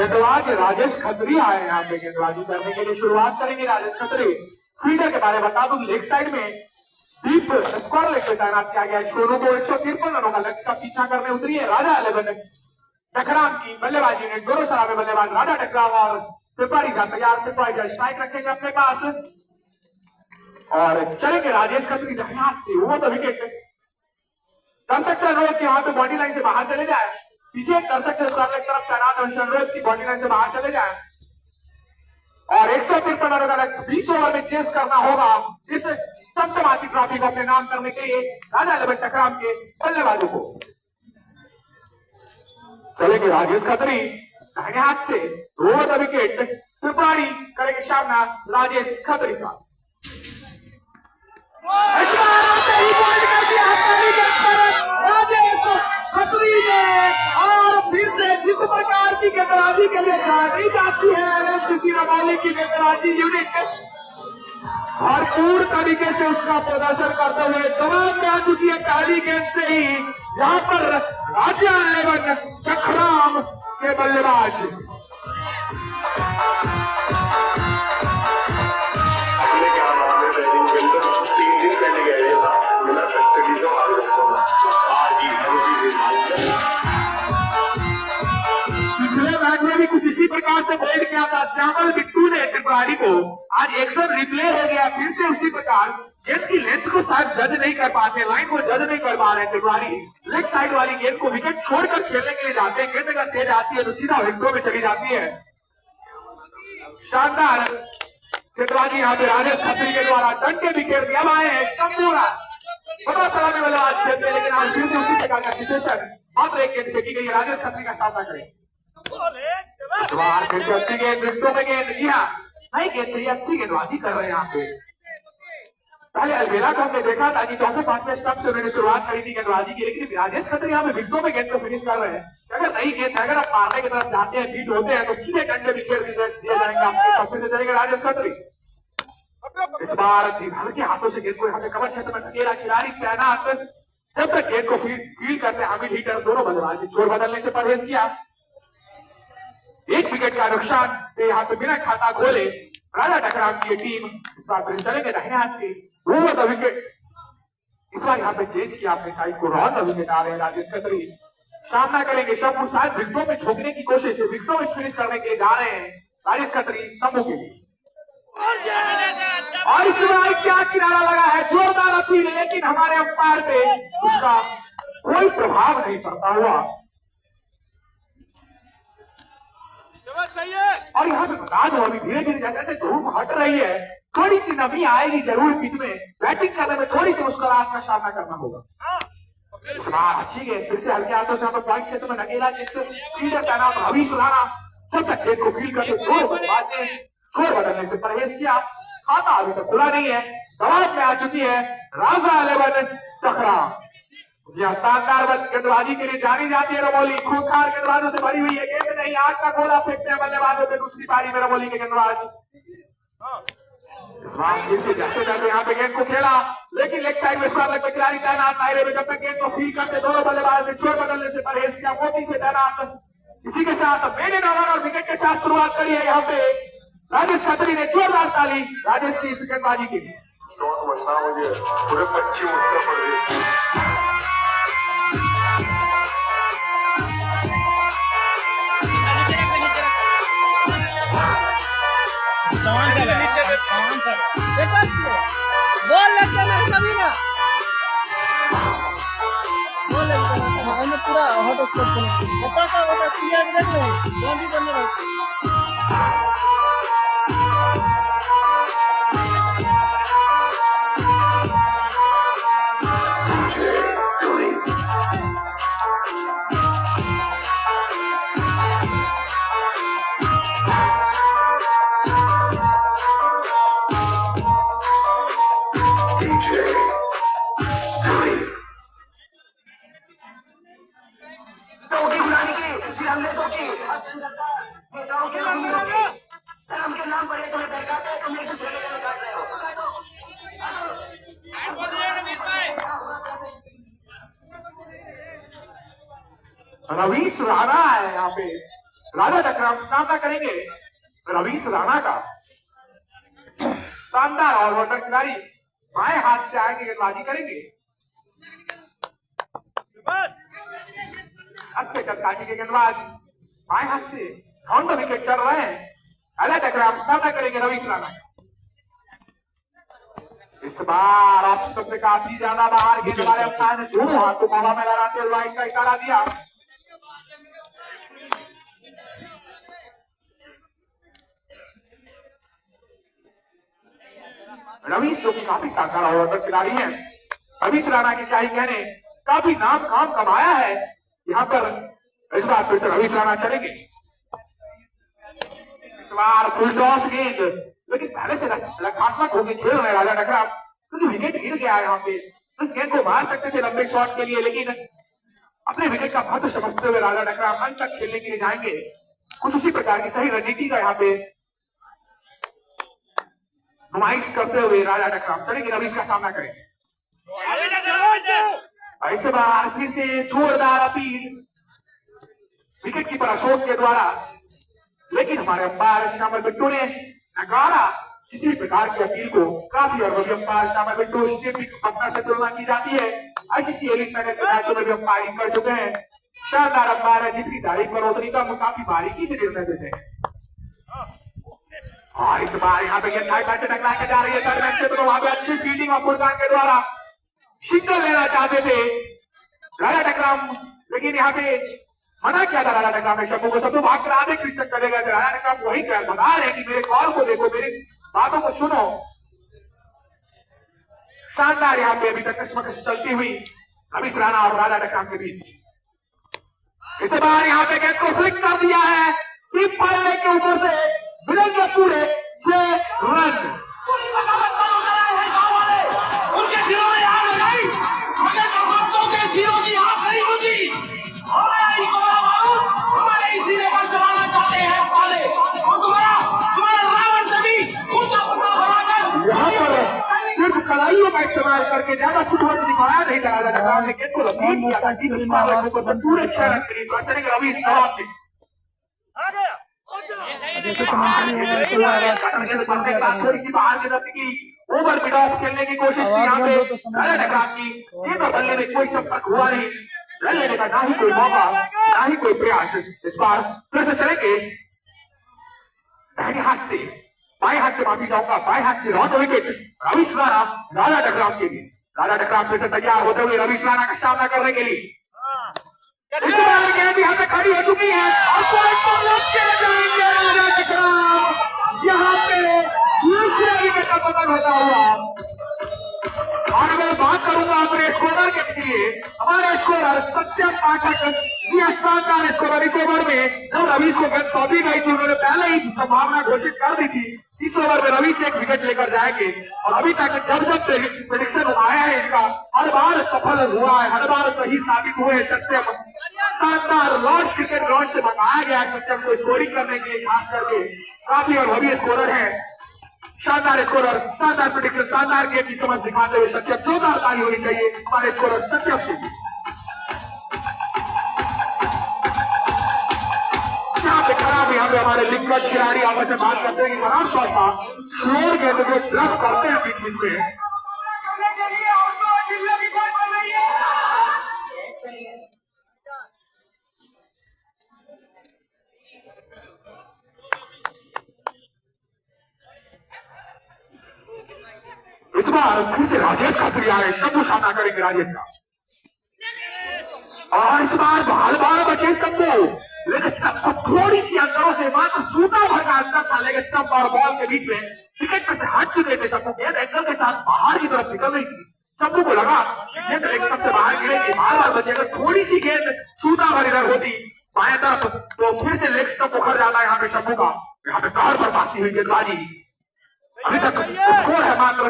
गेंदबाज राजेश खत्री आए यहाँ पे गेंदबाजी करने के लिए। शुरुआत करेंगे राजेश खत्री। फील्डर के बारे में बता दूं, लेग साइड में डीप स्क्वायर लेग पे तैनात किया गया है। सोनू को 153 रनों का लक्ष्य का पीछा करने उतरी है राजा 11 टकराम की बल्लेबाजी ने। दोनों सलामी बल्लेबाज राजा टकराम और त्रिपाठी जा तैयार। त्रिपाठी जा स्ट्राइक रखेंगे अपने पास और चलेंगे राजेश खत्री दाहिने हाथ से। वो तो विकेट दर्शक से अनुरोध की वहां पे बॉडी लाइन से बाहर चले जाए। पीछे दर्शक के स्क्वायर लेग तरफ तैनात अनुरोध की बॉडी लाइन से बाहर चले जाए और 153 रनों का लक्ष्य 20 ओवर में चेस करना होगा इस चमचमाती ट्रॉफी को अपने नाम करने के लिए राजा 11 टकराम के बल्लेबाजों को। चलेंगे राजेश खत्री दाहिने हाथ से। ओवर द विकेट त्रिपाठी करेंगे सामना राजेश खत्री का। राजेश खत्री ने और फिर से जिस प्रकार की गेंदबाजी के लिए जानी जाती है एलएमसीसी रमौली की गेंदबाजी यूनिट, भरपूर तरीके से उसका प्रदर्शन करते हुए जवाब में आ चुकी है। पहली गेंद से ही यहाँ पर राजा 11 टकराम के बल्लेबाज। पिछले मैच में भी कुछ इसी प्रकार से बोल्ड किया था श्यामल बिट्टू ने त्रिपाठी को। आज एक्शन रिप्ले हो गया फिर से उसी प्रकार। गेंद की लेंथ को शायद जज नहीं कर पाते, लाइन को जज नहीं कर पा रहे त्रिपाठी। लेग साइड वाली गेंद को विकेट छोड़कर खेलने के लिए जाते हैं। गेंद अगर तेज आती है तो सीधा विकेटों में चली जाती है। शानदार गेंदबाजी यहाँ पे राजेश खत्री के द्वारा डंडे विकेट दिया आए हैं। शंभूरा बड़ा सलामी बल्लेबाज खेलते हैं, लेकिन आज फिर से उसी प्रकार का सिचुएशन। मात्र एक गेंद फेंकी गई, राजेश खत्री का सामना करें। फिर से अच्छी गेंद विकेटों में गेंद दिया नहीं, गेंद थी अच्छी गेंदबाजी कर रहे हैं यहाँ पे। पहले अलबेला को हमने देखा था कि चौथे पांचवें स्टंप से उन्होंने शुरुआत करी थी गेंदबाजी की, लेकिन राजेश खत्री यहाँ पे विकेटों में गेंद को फिनिश कर रहे हैं। अगर नई गेंद है, अगर आप मारने की तरफ जाते हैं, बीट होते हैं तो सीधे डंडे विकेट दिए जाएंगे आपके। फिर से चलेंगे राजेश खत्री। इस बार हल्के हाथों से गेंद को यहाँ पे कवर क्षेत्र में धकेला। खिलाड़ी तैनात जब तक गेंद को फील्ड करते हामिद हीटर दोनों बल्लेबाज ने छोर बदलने से परहेज किया। एक विकेट का नुकसान यहाँ पे बिना खाता खोले राजा टकराम की टीम इस बार फिर चलेंगे दाहिने हाथ से। ओवर द विकेट इस बार यहाँ पे चेंज किया अपने साइड को। रॉन द विकेट आ रहे हैं राजेश खत्री। सामना करेंगे शंभू। शायद विकेटों में ठोकने की कोशिश है, विकेटों में फिनिश करने के लिए जा रहे हैं राजेश खत्री शंभू के लिए। और इस बार क्या किनारा लगा है, जोरदार अपील, लेकिन हमारे अंपायर पे उसका कोई प्रभाव नहीं पड़ता हुआ। और यहाँ पे बता दो अभी धीरे धीरे जैसे जैसे धूप हट रही है थोड़ी सी नमी आएगी जरूर पिच में। बैटिंग करने में थोड़ी सी मुश्किलात का सामना करना होगा। अच्छी गेंद फिर से हल्के हाथों से पॉइंट क्षेत्र में नकेला। फील्डर का नाम रवि सुधाना जब तक गेंद को फील्ड करके छोर बदलने से परहेज किया। खाता अभी तक खुला नहीं है। दबाव में आ चुकी है राजा 11 टकराम। शानदार गेंदबाजी के लिए जानी जाती है रमौली। खूंखार गेंदबाजों से भरी हुई है। गेंद नहीं, आग का गोला फेंकते हैं बल्लेबाजों पे दूसरी पारी में रमौली के गेंदबाज। इस बार फिर से जैसे जैसे यहाँ पे गेंद को खेला, लेकिन लेग साइड में स्क्वायर लेग पे खिलाड़ी तैनात दायरे में। जब तक गेंद को फील्ड करते दोनों बल्लेबाज ने छोर बदलने से परहेज किया। मोती से तैनात इसी के साथ मेन इन ओवर और विकेट के साथ शुरुआत करी है यहाँ पे राजेश खत्री ने। जोरदार ताली राजेश की इस गेंदबाजी के लिए। पूरे पश्चिम उत्तर प्रदेश बोल लगता है कभी ना बोल लगता है हमें पूरा हॉट स्पॉट बता क्लियर देख रहे हैं बाउंड्री करने रहे। रवि सुधाना है यहाँ पे राजा डकराम सामना करेंगे रवीश राणा का। शानदार ऑलराउंडर खिलाड़ी बाएं हाथ से आएंगे, गेंदबाजी करेंगे। अच्छे कदकाठी के गेंदबाज बाएं हाथ से ऑन द विकेट चल रहे हैं। राजा डकराम सामना करेंगे रवीश राणा का। इस बार ऑप्शन से काफी ज्यादा बाहर गेंदबाज अंपायर ने दोनों हाथ को हवा में लहराते हुए लाइन का इशारा दिया। रवीश जो कि काफी शानदार ऑलराउंडर खिलाड़ी हैं, रवीश राणा के क्या ही कहने, काफी नाम काम कमाया है यहाँ पर। इस बार फिर से रवीश राणा चलेंगे। इस बार फुल टॉस गेंद, लेकिन पहले से रक्षात्मक होकर खेल रहे राजा डकराम, क्योंकि विकेट गिर गया है यहाँ पे। इस गेंद को मार सकते थे लंबे शॉट के लिए, लेकिन अपने विकेट का महत्व समझते हुए राजा डकराम अंत तक खेलने के लिए जाएंगे। कुछ उसी प्रकार की सही रणनीति का यहाँ पे नुमाइश करते हुए राजा डकराम चलेंगे, रवीश का सामना करेंगे। ऐसे बार फिर से जोरदार अपील विकेट कीपर अशोक के द्वारा, लेकिन हमारे अंपायर श्यामल बिट्टू ने नकारा किसी प्रकार की अपील को। काफी और वही अंपायर श्यामल बिट्टू स्टेट की पटना से तुलना की जाती है। आईसीसी एलिट पैनल के मैचों में भी अंपायरिंग कर चुके हैं। शानदार अंपायर है, जिसकी तारीख पर उतरी का काफी बारीकी से निर्णय देते हैं। और इस बार यहाँ पे गेंद से टकरा के जा रही है, तो वहां पे अच्छी फील्डिंग और फुलकान के द्वारा सिंगल लेना चाहते थे राजा डकराम, लेकिन यहाँ पे मना किया था राजा डकराम ने शब्दों को। सब लोग भाग कर आधे क्रीज तक चले गए थे। राजा डकराम वही बता रहे कि मेरे कॉल को देखो, मेरी बातों को सुनो। शानदार यहाँ पे अभी तक कशमकश चलती हुई रवीश राणा और राजा डकराम के बीच। इस बार यहाँ पे गेंद को फ्लिक कर दिया है, टीप पल्ले के ऊपर से मिलेंगे पूरे 6 रन। उनके दिलों में आग लगाई, मगर कमांडों के दिलों की आग नहीं होती। हमारे गोला बारूद हमारे इसी लेवल चलाना चाहते हैं पाले, और तुम्हारा रावण सभी ऊंचा बनाकर यहाँ पर सिर्फ कलाइयों का इस्तेमाल करके ज्यादा फुटवर्क दिखाया नहीं था राजा डकराम ने। गेंद को लकीर किया था, पूरे 6 रन के लिए चलेंगे रवीश जवाब से। जैसे थोड़ी सी बाहर की तरफ की ओवर मिड ऑफ खेलने की कोशिश की यहाँ पे राजा डकराम की। ये बल्ले में कोई संपर्क हुआ नहीं, रन लेने का ना ही कोई मौका, ना ही कोई प्रयास। इस बार फिर से चलेंगे दाहिने हाथ से, बाएं हाथ से माफी चाहूंगा, बाएं हाथ से रॉट विकेट रवीश राणा राजा डकराम के लिए। राजा डकराम फिर से तैयार होते हुए रवीश राणा का सामना करने के लिए। इस बार गेंद यहाँ पे खड़ी हो चुकी है और राजा डकराम यहाँ पे दूसरे विकेट का पतन होता हुआ। और मैं बात करूंगा अपने स्कोरर के लिए, हमारे स्कोरर सत्यम पाठक ये शानदार स्कोरर। इस ओवर में जब रवीश को गेंद सौंपी गई थी, उन्होंने पहले ही संभावना घोषित कर दी थी इस ओवर में रवीश एक विकेट लेकर जाएंगे। और अभी तक जब जब प्रेडिक्शन आया है इनका, हर बार सफल हुआ है, हर बार सही साबित हुए हैं। सत्यम शानदार लॉर्ड क्रिकेट ग्राउंड से मंगाया गया है सत्यम को स्कोरिंग करने के लिए, खास करके काफी अनुभवी स्कोरर है। शानदार स्कोरर, शानदार प्रेडिक्शन, शानदार गेम की समझ दिखाते हुए सत्यम, जोरदार ताली होनी चाहिए हमारे स्कोरर सत्यम के लिए। यहाँ पे खराब, यहाँ पे हमारे लिंकज खिलाड़ी आपस में बात करते हैं कि खराब शॉट था, श्योर गेंद को ड्रफ करते हैं बीच बीच में। इस बार फिर से राजेश खत्री आए, शंभू सामना करेंगे राजेश का। और इस बार बाल बचे शंभू, लेकिन सबको थोड़ी सी अंतरों से मात्र सूटा भर का अंतर था, लेकिन स्टंप और बॉल के बीच में विकेट में से हट चुके थे शंभू। गेंद एंगल के साथ बाहर की तरफ निकल रही थी, शंभू को लगा गेंद एक सबसे बाहर गिरेगी, बार बचेगा। थोड़ी सी गेंद सूटा भर इधर होती बाएं तरफ तो फिर से लेग स्टंप उखड़ जाता है यहाँ पे शंभू का। यहाँ पे कहर पर बाकी हुई गेंदबाजी। अभी तक स्कोर है मात्र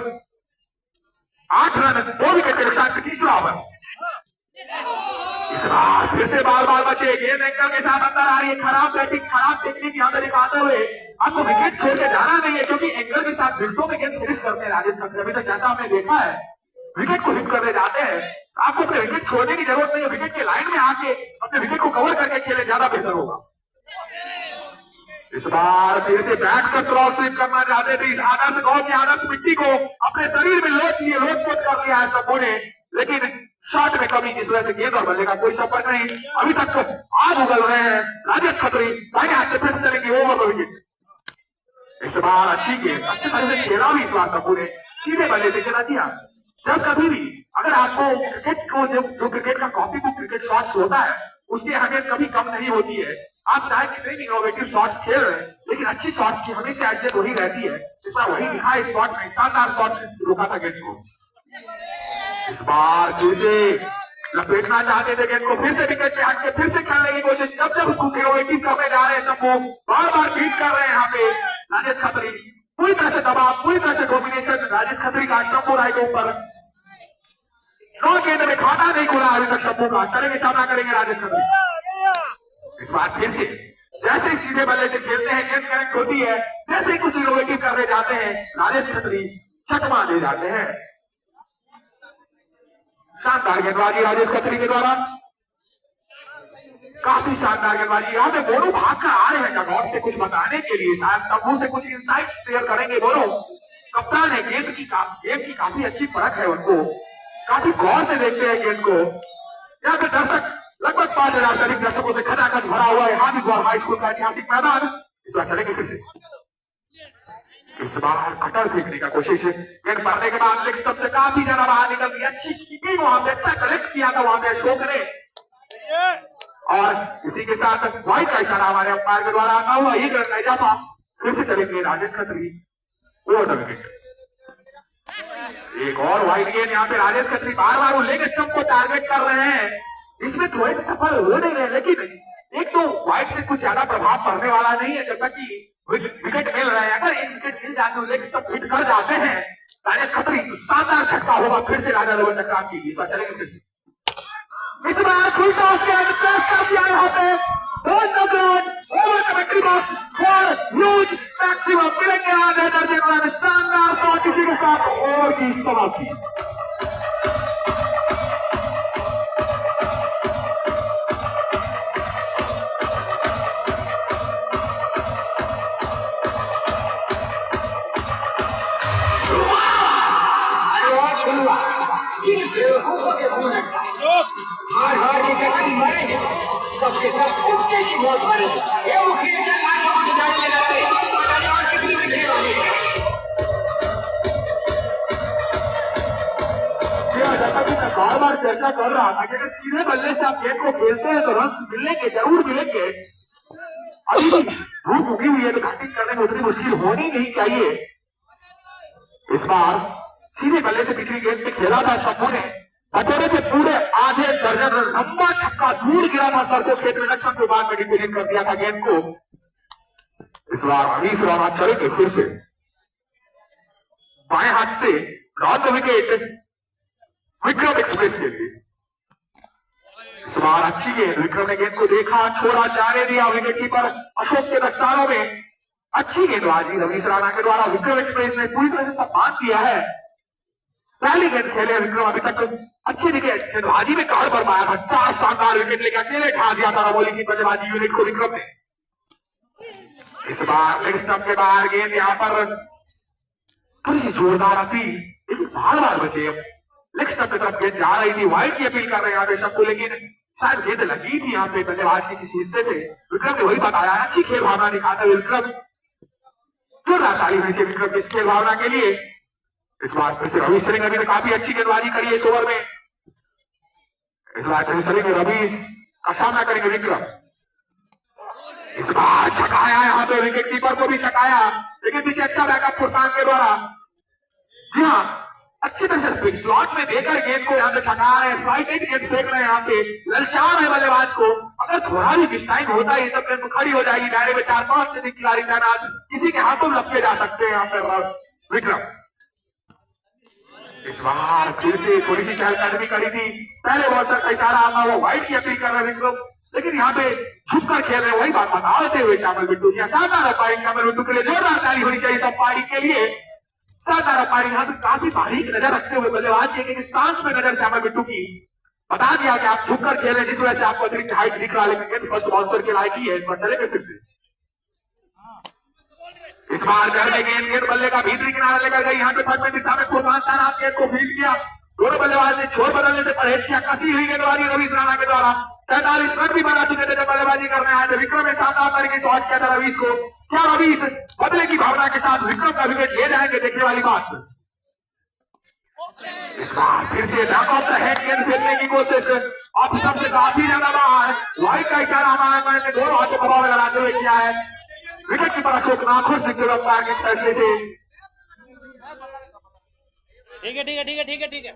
8 रन, 2 विकेट के नुकसान से तीसरा ओवर। इस बार फिर से बाल बचे, गेंद एंगल के साथ अंदर आ रही है। खराब बैटिंग, खराब टेक्निक यहाँ पे दिखाते हुए आपको विकेट छोड़ के जाना नहीं है, क्योंकि एंगल के साथ विकेटों में गेंद फिनिश करते हैं राजेश खत्री। अभी तक जैसा हमने देखा है विकेट को हिट करने जाते हैं, आपको अपने विकेट छोड़ने की जरूरत नहीं है। विकेट के लाइन में आके अपने विकेट को कवर करके खेले, ज्यादा बेहतर होगा। इस बार फिर से बैट का स्लो स्लिप करना चाहते थे। इस आदर्श गौ की आदर्श मिट्टी को अपने शरीर में लोट कर लिया है सबों ने, लेकिन शॉट में कमी जिस वजह से गेंद और बल्ले का कोई संपर्क नहीं। अभी तक तो आग उगल रहे हैं राजेश खत्री, दाहिने हाथ से फिर चलेंगे ओवर विकेट। इस बार अच्छी गेंद अच्छी तरह से खेला भी इस बार सबों ने, सीधे बल्ले से खेला दिया। जब कभी भी अगर आपको क्रिकेट को जो क्रिकेट का कॉपी बुक क्रिकेट शॉट्स होता है उसकी अहमियत कभी कम नहीं होती है। आप चाहे कितने भी इनोवेटिव शॉट्स खेल रहे हैं, लेकिन अच्छी शॉट्स की हमेशा अहमियत वही रहती है। इस बार वही दिखा इस शॉट में, शानदार शॉट रोका था गेंद को। इस बार फिर से लपेटना चाहते थे गेंद को, फिर से विकेट पे हट के फिर से खेलने की कोशिश। जब जब उसको इनोवेटिव करने जा रहे हैं सबको बार बार बीट कर रहे हैं यहाँ पे राजेश खत्री। पूरी तरह से दबाव, पूरी तरह से डोमिनेशन राजेश खत्री का शंभू राय के ऊपर। 9 गेंद में खाता नहीं खुला अभी तक शंभू का, चलेंगे सामना करेंगे राजेश खत्री। इस बार फिर से जैसे ही सीधे बल्ले से खेलते हैं गेंद कनेक्ट होती है, जैसे ही कुछ इनोवेटिव करने जाते हैं राजेश खत्री चकमा ले जाते हैं। शानदार गेंदबाजी राजेश खत्री के द्वारा, काफी शानदार गेंदबाजी। यहाँ पे बोरो भाग कर आ रहे हैं डगआउट से कुछ बताने के लिए, शायद शंभू से कुछ इनसाइट शेयर करेंगे बोरो। कप्तान है, गेंद की काफी अच्छी परख है उनको, काफी गौर से देखते हैं गेंद को। यहाँ पे दर्शक लगभग 5000 से अधिक दर्शकों से खचाखच भरा हुआ है हाजीपुर हाई स्कूल का ऐतिहासिक मैदान। इस बार चलेंगे फिर से, इस बार कटर फेंकने का कोशिश है। गेंद पड़ने के बाद लेग स्टंप से काफी ज्यादा बाहर निकल गई, अच्छी कीपिंग वहां पे, अच्छा कलेक्ट किया था वहां पे अशोक ने। और इसी के साथ वाइड का इशारा हमारे अंपायर के द्वारा आता हुआ ये करना था। फिर से चलेंगे Rajesh Khatri over the wicket. एक और वाइड गेंद यहाँ पे राजेश खत्री बार बार वो लेग स्टंप को टारगेट कर रहे हैं, इसमें थोड़े से सफल हो नहीं रहे, लेकिन एक तो वाइड से कुछ ज्यादा प्रभाव पड़ने वाला नहीं है जब तक कि विकेट मिल रहे हैं। अगर एक विकेट मिल जाते लेग स्टंप हिट कर जाते हैं राजेश खत्री, शानदार झटका होगा फिर से राजा रवि टकराव की। इस बार चलेंगे फिर से, इस बार फुल टॉस के प्रेस कर दिया यहाँ पे over commentary box for huge maximum मिलेंगे आज हैदर। शानदार शॉट इसी के साथ ओवर की समाप्ति। हार की कहानी मरेंगे, सबके सब कुत्ते की मौत मरेंगे। ये मुखिया जाने लगाते बार बार चर्चा कर रहा था कि अगर सीधे बल्ले से आप गेंद को खेलते हैं तो रन मिलेंगे, जरूर मिलेंगे। अभी भी धूप उगी हुई है तो बैटिंग करने में उतनी मुश्किल होनी नहीं चाहिए। इस बार सीधे बल्ले से पिछली गेंद पे खेला था शंभू ने, बटोरे के पूरे आधे दर्जन लंबा छक्का दूर गिरा था सरसों खेत में, लक्ष्मण के बाद में डिपोजिट कर दिया था गेंद को। इस बार अनीस राणा चलेंगे फिर से बाएं हाथ से नॉर्थ विकेट विक्रम एक्सप्रेस के लिए। इस बार अच्छी गेंद, विक्रम ने गेंद को देखा, छोड़ा, जाने दिया विकेट कीपर अशोक के दस्तानों में। अच्छी गेंदबाजी रवीश राणा के द्वारा विक्रम एक्सप्रेस ने पूरी तरह से सम्मान किया है। पहली गेंद खेले विक्रम, अभी तक अच्छी विकेट गेंदबाजी में कहार पर पाया था, 4 शानदार विकेट लेकर अकेले ढा दिया था रमोली की बल्लेबाजी यूनिट को विक्रम ने। इस बार लेग स्टंप के बाहर गेंद यहाँ पर थोड़ी जोरदार आती, लेकिन बार बार बचे। लेग स्टंप की तरफ गेंद जा रही थी, वाइड की अपील कर रहे हैं यहाँ पे शंभू, लेकिन शायद गेंद लगी थी यहाँ पे बल्लेबाज के किसी हिस्से से। विक्रम ने वही बताया, अच्छी खेल भावना दिखाते हुए विक्रम, जोरदार ताली हुई थी विक्रम की इस खेल भावना के लिए। इस बार फिर से रवीश सिंह ने काफी अच्छी गेंदबाजी करी है इस ओवर में। इस बार फिर से रवीश का सामना करेंगे विक्रम। इस बार छकाया यहाँ पे, विकेट कीपर को भी छकाया, लेकिन पीछे अच्छा बैकअप फुरकान के द्वारा। जी हाँ, अच्छी तरह से स्लॉट में देकर गेंद को यहाँ पे छका रहे हैं, फ्लाइट गेंद फेंक रहे हैं यहाँ पे, ललचा रहे बल्लेबाज को। अगर थोड़ा भी डिस्टाइम होता है ये सब गेंद खड़ी हो जाएगी, दायरे में 4-5 से अधिक खिलाड़ी तैनात, किसी के हाथों में लपके जा सकते हैं यहाँ पे विक्रम। इस बार फिर से थोड़ी सी चहलकदमी करी थी, पहले बॉलर का इशारा आता वो वाइड की अपील कर रहे हैं विक्रम, लेकिन यहाँ पे झुककर खेल रहे हैं, वही बात बताते हुए श्यामल बिट्टू। यहाँ शानदार अंपायरिंग श्यामल बिट्टू के लिए जोरदार ताली होनी चाहिए इस अंपायरिंग के लिए। शानदार अंपायरिंग, यहाँ पे काफी बारीक नजर रखते हुए बल्लेबाज के स्टांस में नजर श्यामल बिट्टू की, बता दिया कि आप झुककर खेल रहे हैं जिस वजह से आपको अतिरिक्त हाइट दिख रहा है, लेकिन फर्स्ट बाउंसर के लायक ही है। इस पर चलेंगे फिर से, इस बार करने गेंद बल्ले का भीतरी किनारा लेकर गई। यहाँ पे थर्ड में दिशा में कुर्बान तानात गेंद को फील्ड किया। दोनों बल्लेबाज ने छोर बदलने से परहेज किया। कसी हुई गेंदबाजी रवीश राणा के द्वारा 43 रन भी बना चुके थे जब बल्लेबाजी करने आए थे। विक्रम ने शानदार तरीके से आउट किया था रवीश को। क्या रवीश बदले की भावना के साथ विक्रम का विकेट ले जाएंगे, देखने वाली बात। इस बार फिर से बैक ऑफ द हेड गेंद फेंकने की कोशिश, अब सबसे काफी ज्यादा बाहर। वाइड का इशारा हमारे मैच ने दोनों हाथों को बॉल लगाते हुए किया है। विकेट कीपर अशोक नाखुश दिखते हुए अंपायर के फैसले से। ठीक है ठीक है ठीक है ठीक है ठीक है।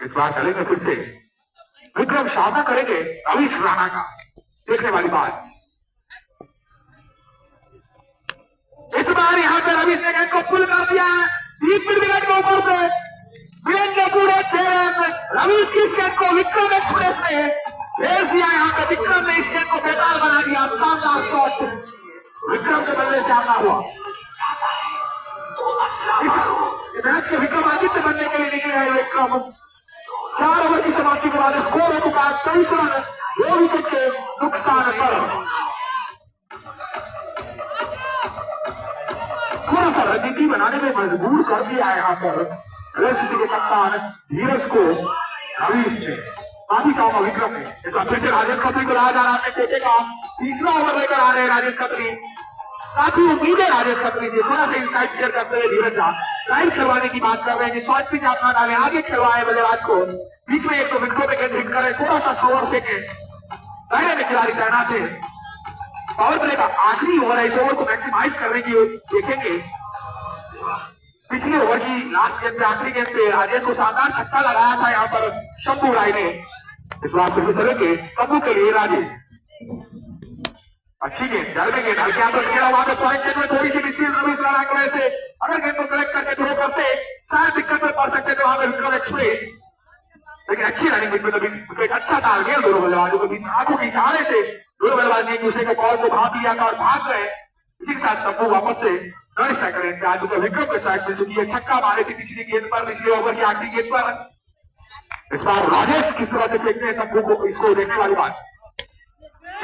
इस बार चलेंगे फिर से विक्रम, सामना करेंगे रवीश राणा का, देखने वाली बात। इस बार यहाँ पे रवीश ने गेंद को पुल कर दिया है 30 मिनट के ऊपर से। वीरेंद्र पूरे 6 रन। रवीश की इस गेंद को विक्रम एक्सप्रेस ने भेज दिया। यहाँ पे विक्रम ने इस गेंद को बेकार बना दिया। शानदार शॉट विक्रम के बल्ले से आना हुआ। इस मैच के विक्रम आदित्य बनने के लिए निकले हैं विक्रम। 4 ओवर की समाप्ति के बाद स्कोर हो चुका है 23 रन, 2 विकेट के नुकसान पर। थोड़ा सा रणनीति बनाने में मजबूर कर दिया है यहाँ पर एलएससी के कप्तान धीरज को रवीश ने। काफी चाहोगा विक्रम ने। इस बार फिर से राजेश खत्री को लाया जा रहा है। कोटे का तीसरा ओवर लेकर आ रहे हैं राजेश खत्री। काफी उम्मीद है राजेश खत्री से। थोड़ा सा इनसाइट शेयर करते हुए धीरज लाइन करवाने की बात कर रहे हैं कि शॉर्ट पिच आप ना डालें, आगे खिलवाए बल्लेबाज को। बीच में एक तो विकेटों पे गेंद हिट करे, थोड़ा सा स्लोअर फेंके। दायरे में खिलाड़ी तैनात है। पावर प्ले का आखिरी ओवर है, इस ओवर को मैक्सिमाइज करने की देखेंगे। पिछले ओवर की लास्ट गेंद पे, आखिरी गेंद पे राजेश को शानदार छक्का लगाया था यहाँ पर शंभू राय ने। इस बार फिर से चलेंगे कब्बू के लिए राजेश। अच्छी गेंद, जल्द गेंद हल्के हाथों से खेला। वहां पे पॉइंट सेट में थोड़ी सी मिस्टेक रवीश राणा की वजह से अगर गेंद को कलेक्ट करके थ्रो करते शायद दिक्कत में पड़ सकते थे वहां पे विक्रम एक्सप्रेस। लेकिन अच्छी रनिंग विकेट अच्छा डाल गया दोनों बल्लेबाजों के बीच। आंखों के इशारे से दोनों बल्लेबाज ने एक दूसरे के बॉल को भाग लिया था और भाग गए। इसी के साथ शंभू वापस से रन स्ट्राइक रेट पे आ चुका। विक्रम के साइड मिल चुकी है। छक्का मारे थे पिछली गेंद पर, पिछले ओवर की आखिरी गेंद पर। इस बार राजेश किस तरह से फेंकते हैं शंभू को, इसको देखने वाली बात।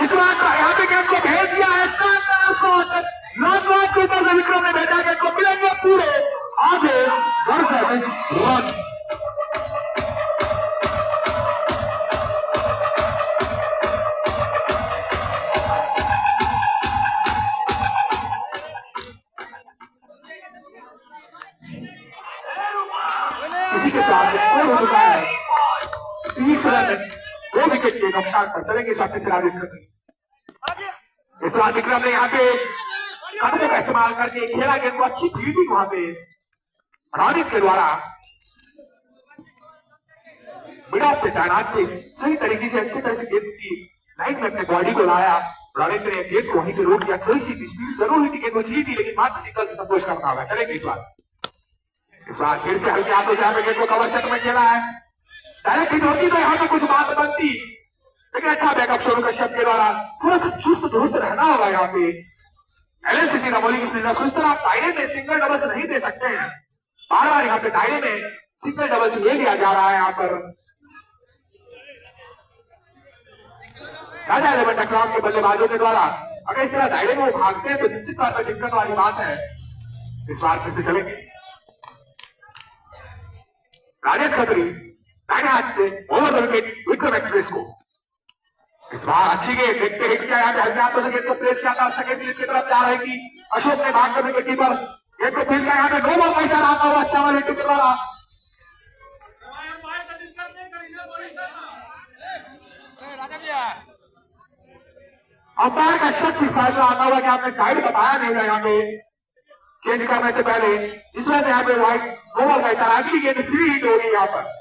इस बार यहाँ पे गेंद को भेज दिया है लॉन्ग बॉल के ऊपर से विक्रम ने भेजा। गेंद को मिलेंगे पूरे आगे रन। इसी के साथ स्कोर हो चुका है 30 रन, 2 विकेट के नुकसान पर। चलेंगे शॉर्ट राजेश खत्री। इस बार विक्रम ने यहाँ पे कदमों का इस्तेमाल करके खेला गेंद को, अच्छी फील्डिंग वहां पे रानिक के द्वारा मिड ऑफ पे तैनात थे। सही तरीके से अच्छी तरह से गेंद की लाइन में अपने बॉडी को लाया। रानिक ने गेंद को वहीं पे रोक दिया। थोड़ी सी स्पीड जरूर हुई थी, गेंद को चाहिए थी, लेकिन मात्र सिंगल से संतोष करना होगा। चलेंगे इस बार फिर से हल्के हाथों से यहाँ पे गेंद को कवर सेट में खेला है। डायरेक्ट हिट होती तो यहाँ पे कुछ बात बनती, लेकिन अच्छा बैकअप सोनू कश्यप के द्वारा थोड़ा सा चुस्त दुरुस्त रहना होगा यहाँ पे। एलएनसीसी रमोली की फील्डर्स को इस तरह आप दायरे में सिंगल डबल्स नहीं दे सकते हैं। बार बार यहाँ पे दायरे में सिंगल डबल्स ले लिया जा रहा है। यहाँ पर राजा 11 टकराव के बल्लेबाजों के द्वारा अगर इस तरह दायरे में वो भागते हैं तो निश्चित तौर पर दिक्कत वाली बात है। इस बार फिर से चलेंगे राजेश खत्री दाहिने हाथ से over the wicket Vikram express को। इस बार अच्छी गेंद देखते हिट किया यहाँ पे हल्के हाथों से गेंद को प्लेस किया था। सेकंड लिस्ट की तरफ जा रही थी अशोक ने भाग कर विकेट कीपर गेंद को फील्ड किया। यहाँ पे नो बॉल का इशारा आता हुआ श्यामल हेट्टू के द्वारा। अंपायर का शक्ति फैसला आता हुआ कि आपने साइड बताया नहीं था यहाँ पे चेंज करने से पहले। इस वजह से यहाँ पे वाइड नो बॉल का इशारा। अगली गेंद फ्री हिट होगी यहाँ पर।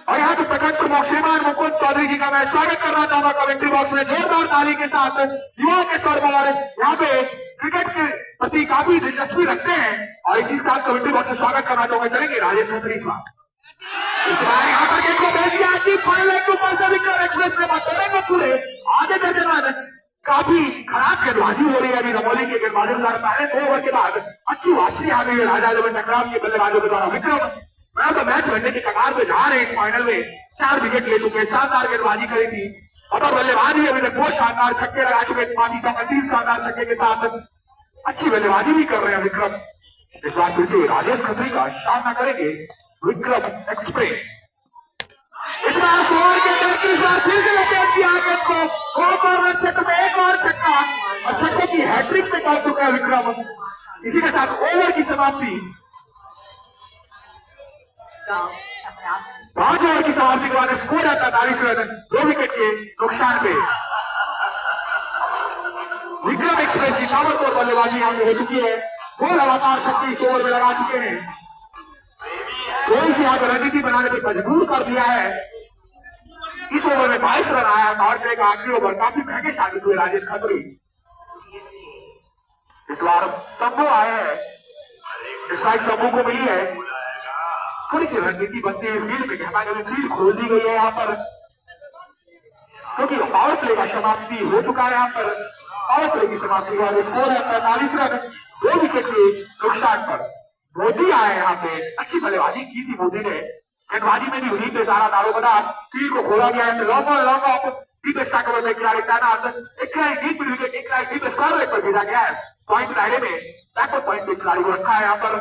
और यहाँ पे प्रकट मोक्षेमान मुकुंद चौधरी जी का मैं स्वागत करना चाहूंगा कमेंट्री बॉक्स में जोरदार ताली के साथ। युवाओं के स्वर पर यहाँ पे क्रिकेट के प्रति काफी दिलचस्पी रखते हैं और इसी के साथ कमेंट्री बॉक्स में स्वागत करना चाहूंगा। चलेंगे राजेश खत्री। इस बार यहाँ पर गेंद को भेज दिया कि फाइनल के ऊपर से विक्रम एक्सप्रेस ने बात करेंगे पूरे आधे दर्जन रन। काफी खराब गेंदबाजी हो रही है अभी रमौली के गेंदबाजों द्वारा। पहले 2 ओवर के बाद अच्छी वापसी आ गई है राजा लेवन टकराव के बल्लेबाजों के द्वारा। Vikram man of the match बनने की कगार पे जा रहे हैं। इस फाइनल में 4 विकेट ले चुके हैं, शानदार गेंदबाजी करी थी और बल्लेबाज भी अभी तक बहुत शानदार छक्के लगा चुके हैं। पानी का 3 शानदार छक्के के साथ अच्छी बल्लेबाजी भी कर रहे हैं विक्रम। इस बार फिर से राजेश खत्री का सामना करेंगे विक्रम एक्सप्रेस। इस बार शोर के अंदर इस बार फिर से लपेट दिया आगे को और छक्के में एक और छक्का और छक्के की हैट्रिक पे पहुंच चुका है विक्रम। इसी के साथ ओवर की समाप्ति 5 ओवर की समाप्ति के बाद स्कोर है 43 रन 2 विकेट के नुकसान पे। विक्रम एक्सप्रेस की ताबड़तोड़ बल्लेबाजी यहां पे हो चुकी है। 2 लगातार छक्के इस ओवर में लगा चुके हैं। थोड़ी सी यहाँ पर रणनीति बनाने पर मजबूर कर दिया है। इस ओवर में 22 रन आया। पावर प्ले का आखिरी ओवर काफी महंगे साबित हुए राजेश खत्री। इस बार तब्बू आए हैं, स्ट्राइक तब्बू को मिली है। थोड़ी सी रणनीति बनती है फील्ड में, हमारी फील्ड खोल दी गई है यहाँ पर क्योंकि पावर प्ले का समाप्ति हो चुका है। यहाँ पर पावर प्ले की समाप्ति के बाद स्कोर है 45 रन 2 विकेट के नुकसान पर। मोदी आए यहाँ पे, अच्छी बल्लेबाजी की थी मोदी ने। गेंदबाजी में भी उन्हीं पे सारा दारोमदार। फील्ड को खोला गया है, long off deep strike over में खिलाड़ी तैनात। एक खिलाड़ी डीप विकेट, एक खिलाड़ी डीप स्क्वायर लेग पर भेजा गया है। पॉइंट दायरे में बैकवर्ड पॉइंट पे खिलाड़ी को रखा है। यहाँ पर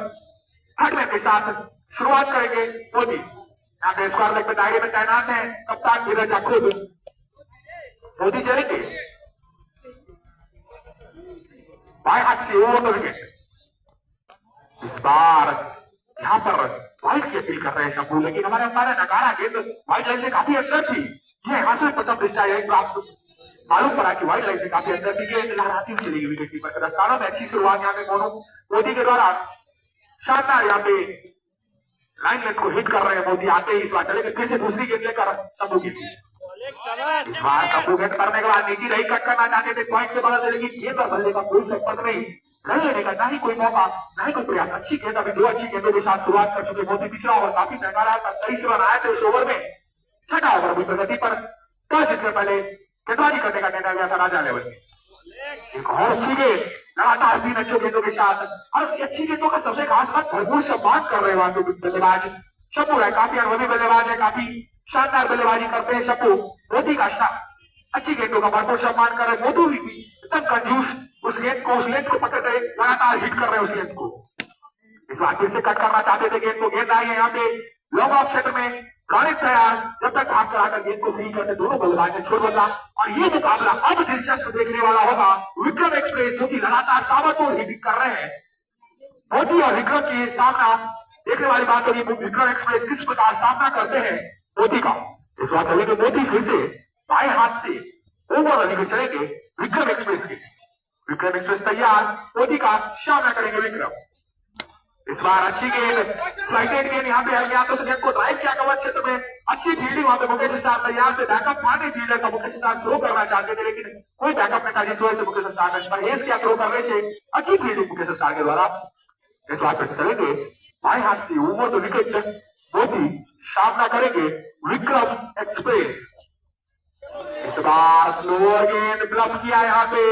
थर्ड मैन के साथ शुरुआत करेंगे मोदी। यहाँ पे स्क्वायर लेग पे दायरे में तैनात है कप्तान धीरज खुद। मोदी चलेंगे बाएं हाथ से ओवर विकेट। इस बार यहाँ पर वाइट की अपील कर रहे हैं शंभू, लेकिन हमारे अंपायर ने नकारा। गेंद वाइट लाइन से काफी अंदर थी। ये यहाँ से प्रथम दृष्टा प्राप्त मालूम पड़ा कि वाइट लाइन से काफी अंदर थी। गेंद लहराती हुई चलेगी विकेट कीपर के दस्तानों में। अच्छी शुरुआत यहाँ पे मोदी के द्वारा शानदार यहाँ पे लाइन लेंथ को हिट कर रहे हैं मोदी। आते ही इस बार चलेंगे फिर से दूसरी गेंद लेकर शंभू की थी। इस बार शंभू गेंद करने के बाद नीचे रही कट करना चाहते थे पॉइंट के बदल से, लेकिन गेंद पर बल्ले का कोई संपर्क नहीं। रन लेने का ना ही कोई मौका ना ही कोई प्रयास। अच्छी गेंद अभी 2 अच्छी गेंदों के साथ शुरुआत कर चुके मोदी। पिछला ओवर काफी महंगा रहा था, 23 रन आए थे इस ओवर में। छठा ओवर भी प्रगति पर टॉस जीतने पहले गेंदबाजी करने का निर्णय लिया था राजा लेवन ने। एक और अच्छी गेंद लगातार 3 अच्छी गेंदों के साथ। और अच्छी गेंदों का सबसे खास बात भरपूर सम्मान कर रहे वहां के बल्लेबाज शंभू है। काफी अनुभवी बल्लेबाज है, काफी शानदार बल्लेबाजी करते हैं शंभू। मोदी का अच्छी गेंदों का भरपूर सम्मान कर रहे। मोदी भी एकदम कंजूस उस गेंद को, उस लेंथ को पकड़ कर लगातार हिट कर रहे हैं उस लेंथ को। इस बार फिर से कट करना चाहते थे गेंद को। गेंद आई है यहाँ पे लॉन्ग ऑफ क्षेत्र में। रन तैयार, जब तक भाग कर आकर गेंद को फ्री करते दोनों बल्लेबाज ने छोड़ बदला। और ये मुकाबला अब दिलचस्प देखने वाला होगा। विक्रम एक्सप्रेस जो कि लगातार ताबड़तोड़ हिटिंग कर रहे हैं। मोदी और विक्रम की सामना देखने वाली बात होगी। विक्रम एक्सप्रेस किस प्रकार सामना करते हैं मोदी का। इस बार चलेंगे मोदी फिर से बाएं हाथ से ओवर लेकर चलेंगे विक्रम एक्सप्रेस के। विक्रम एक्सप्रेस तैयार, मोदी का सामना करेंगे विक्रम। इस बार अच्छी गेंद फ्लाइटेड गेंद यहाँ पे है। या तो गेंद को ड्राइव किया कवर क्षेत्र में। अच्छी फील्डिंग वहां पे मुकेश स्टार तैयार थे। बैकअप मारने फील्डर का मुकेश स्टार थ्रो करना चाहते थे, लेकिन कोई बैकअप नहीं था जिस वजह से मुकेश स्टार ने परहेज किया थ्रो करने से। अच्छी फील्डिंग मुकेश स्टार के द्वारा। इस बार फिर चलेंगे बाएं हाथ से ओवर द विकेट मोदी सामना करेंगे विक्रम एक्सप्रेस। इस बार स्लोअर गेंद ब्लफ किया यहाँ पे,